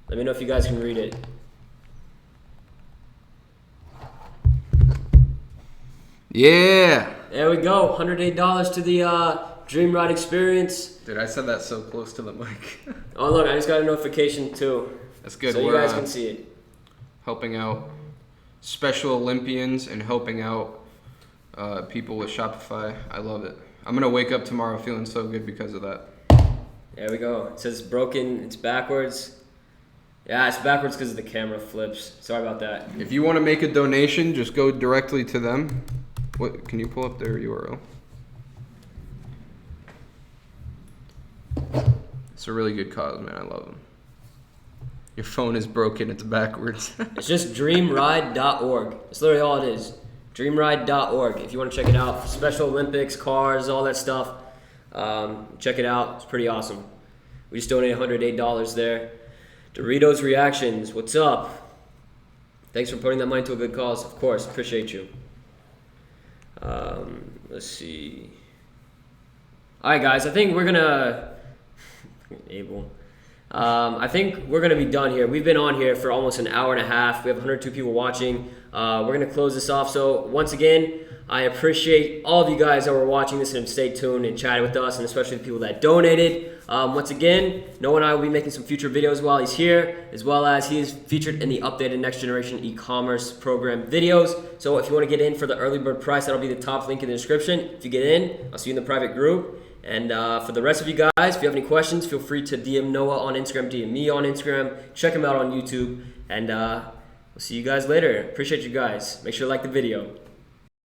Let me know if you guys can read it. Yeah. There we go, $108 to the Dream Ride Experience. Dude, I said that so close to the mic. Oh look, I just got a notification too. That's good. So you guys can see it. Helping out Special Olympians and helping out people with Shopify. I love it. I'm going to wake up tomorrow feeling so good because of that. There we go. It says broken. It's backwards. Yeah, it's backwards because the camera flips. Sorry about that. If you want to make a donation, just go directly to them. What? Can you pull up their URL? It's a really good cause, man. I love them. Your phone is broken. It's backwards. It's just dreamride.org. That's literally all it is. Dreamride.org. If you want to check it out, Special Olympics, cars, all that stuff, check it out. It's pretty awesome. We just donated $108 there. Doritos Reactions, what's up? Thanks for putting that money to a good cause. Of course, appreciate you. Let's see. All right, guys. I think we're gonna. Abel. I think we're going to be done here. We've been on here for almost an hour and a half. We have 102 people watching. We're going to close this off. So once again, I appreciate all of you guys that were watching this and stay tuned and chatted with us, and especially the people that donated. Once again, Noah and I will be making some future videos while he's here, as well as he is featured in the updated Next Generation e-commerce program videos. So if you want to get in for the early bird price, that'll be the top link in the description. If you get in, I'll see you in the private group. And for the rest of you guys, if you have any questions, feel free to DM Noah on Instagram, DM me on Instagram, check him out on YouTube, and we'll see you guys later. Appreciate you guys. Make sure to like the video.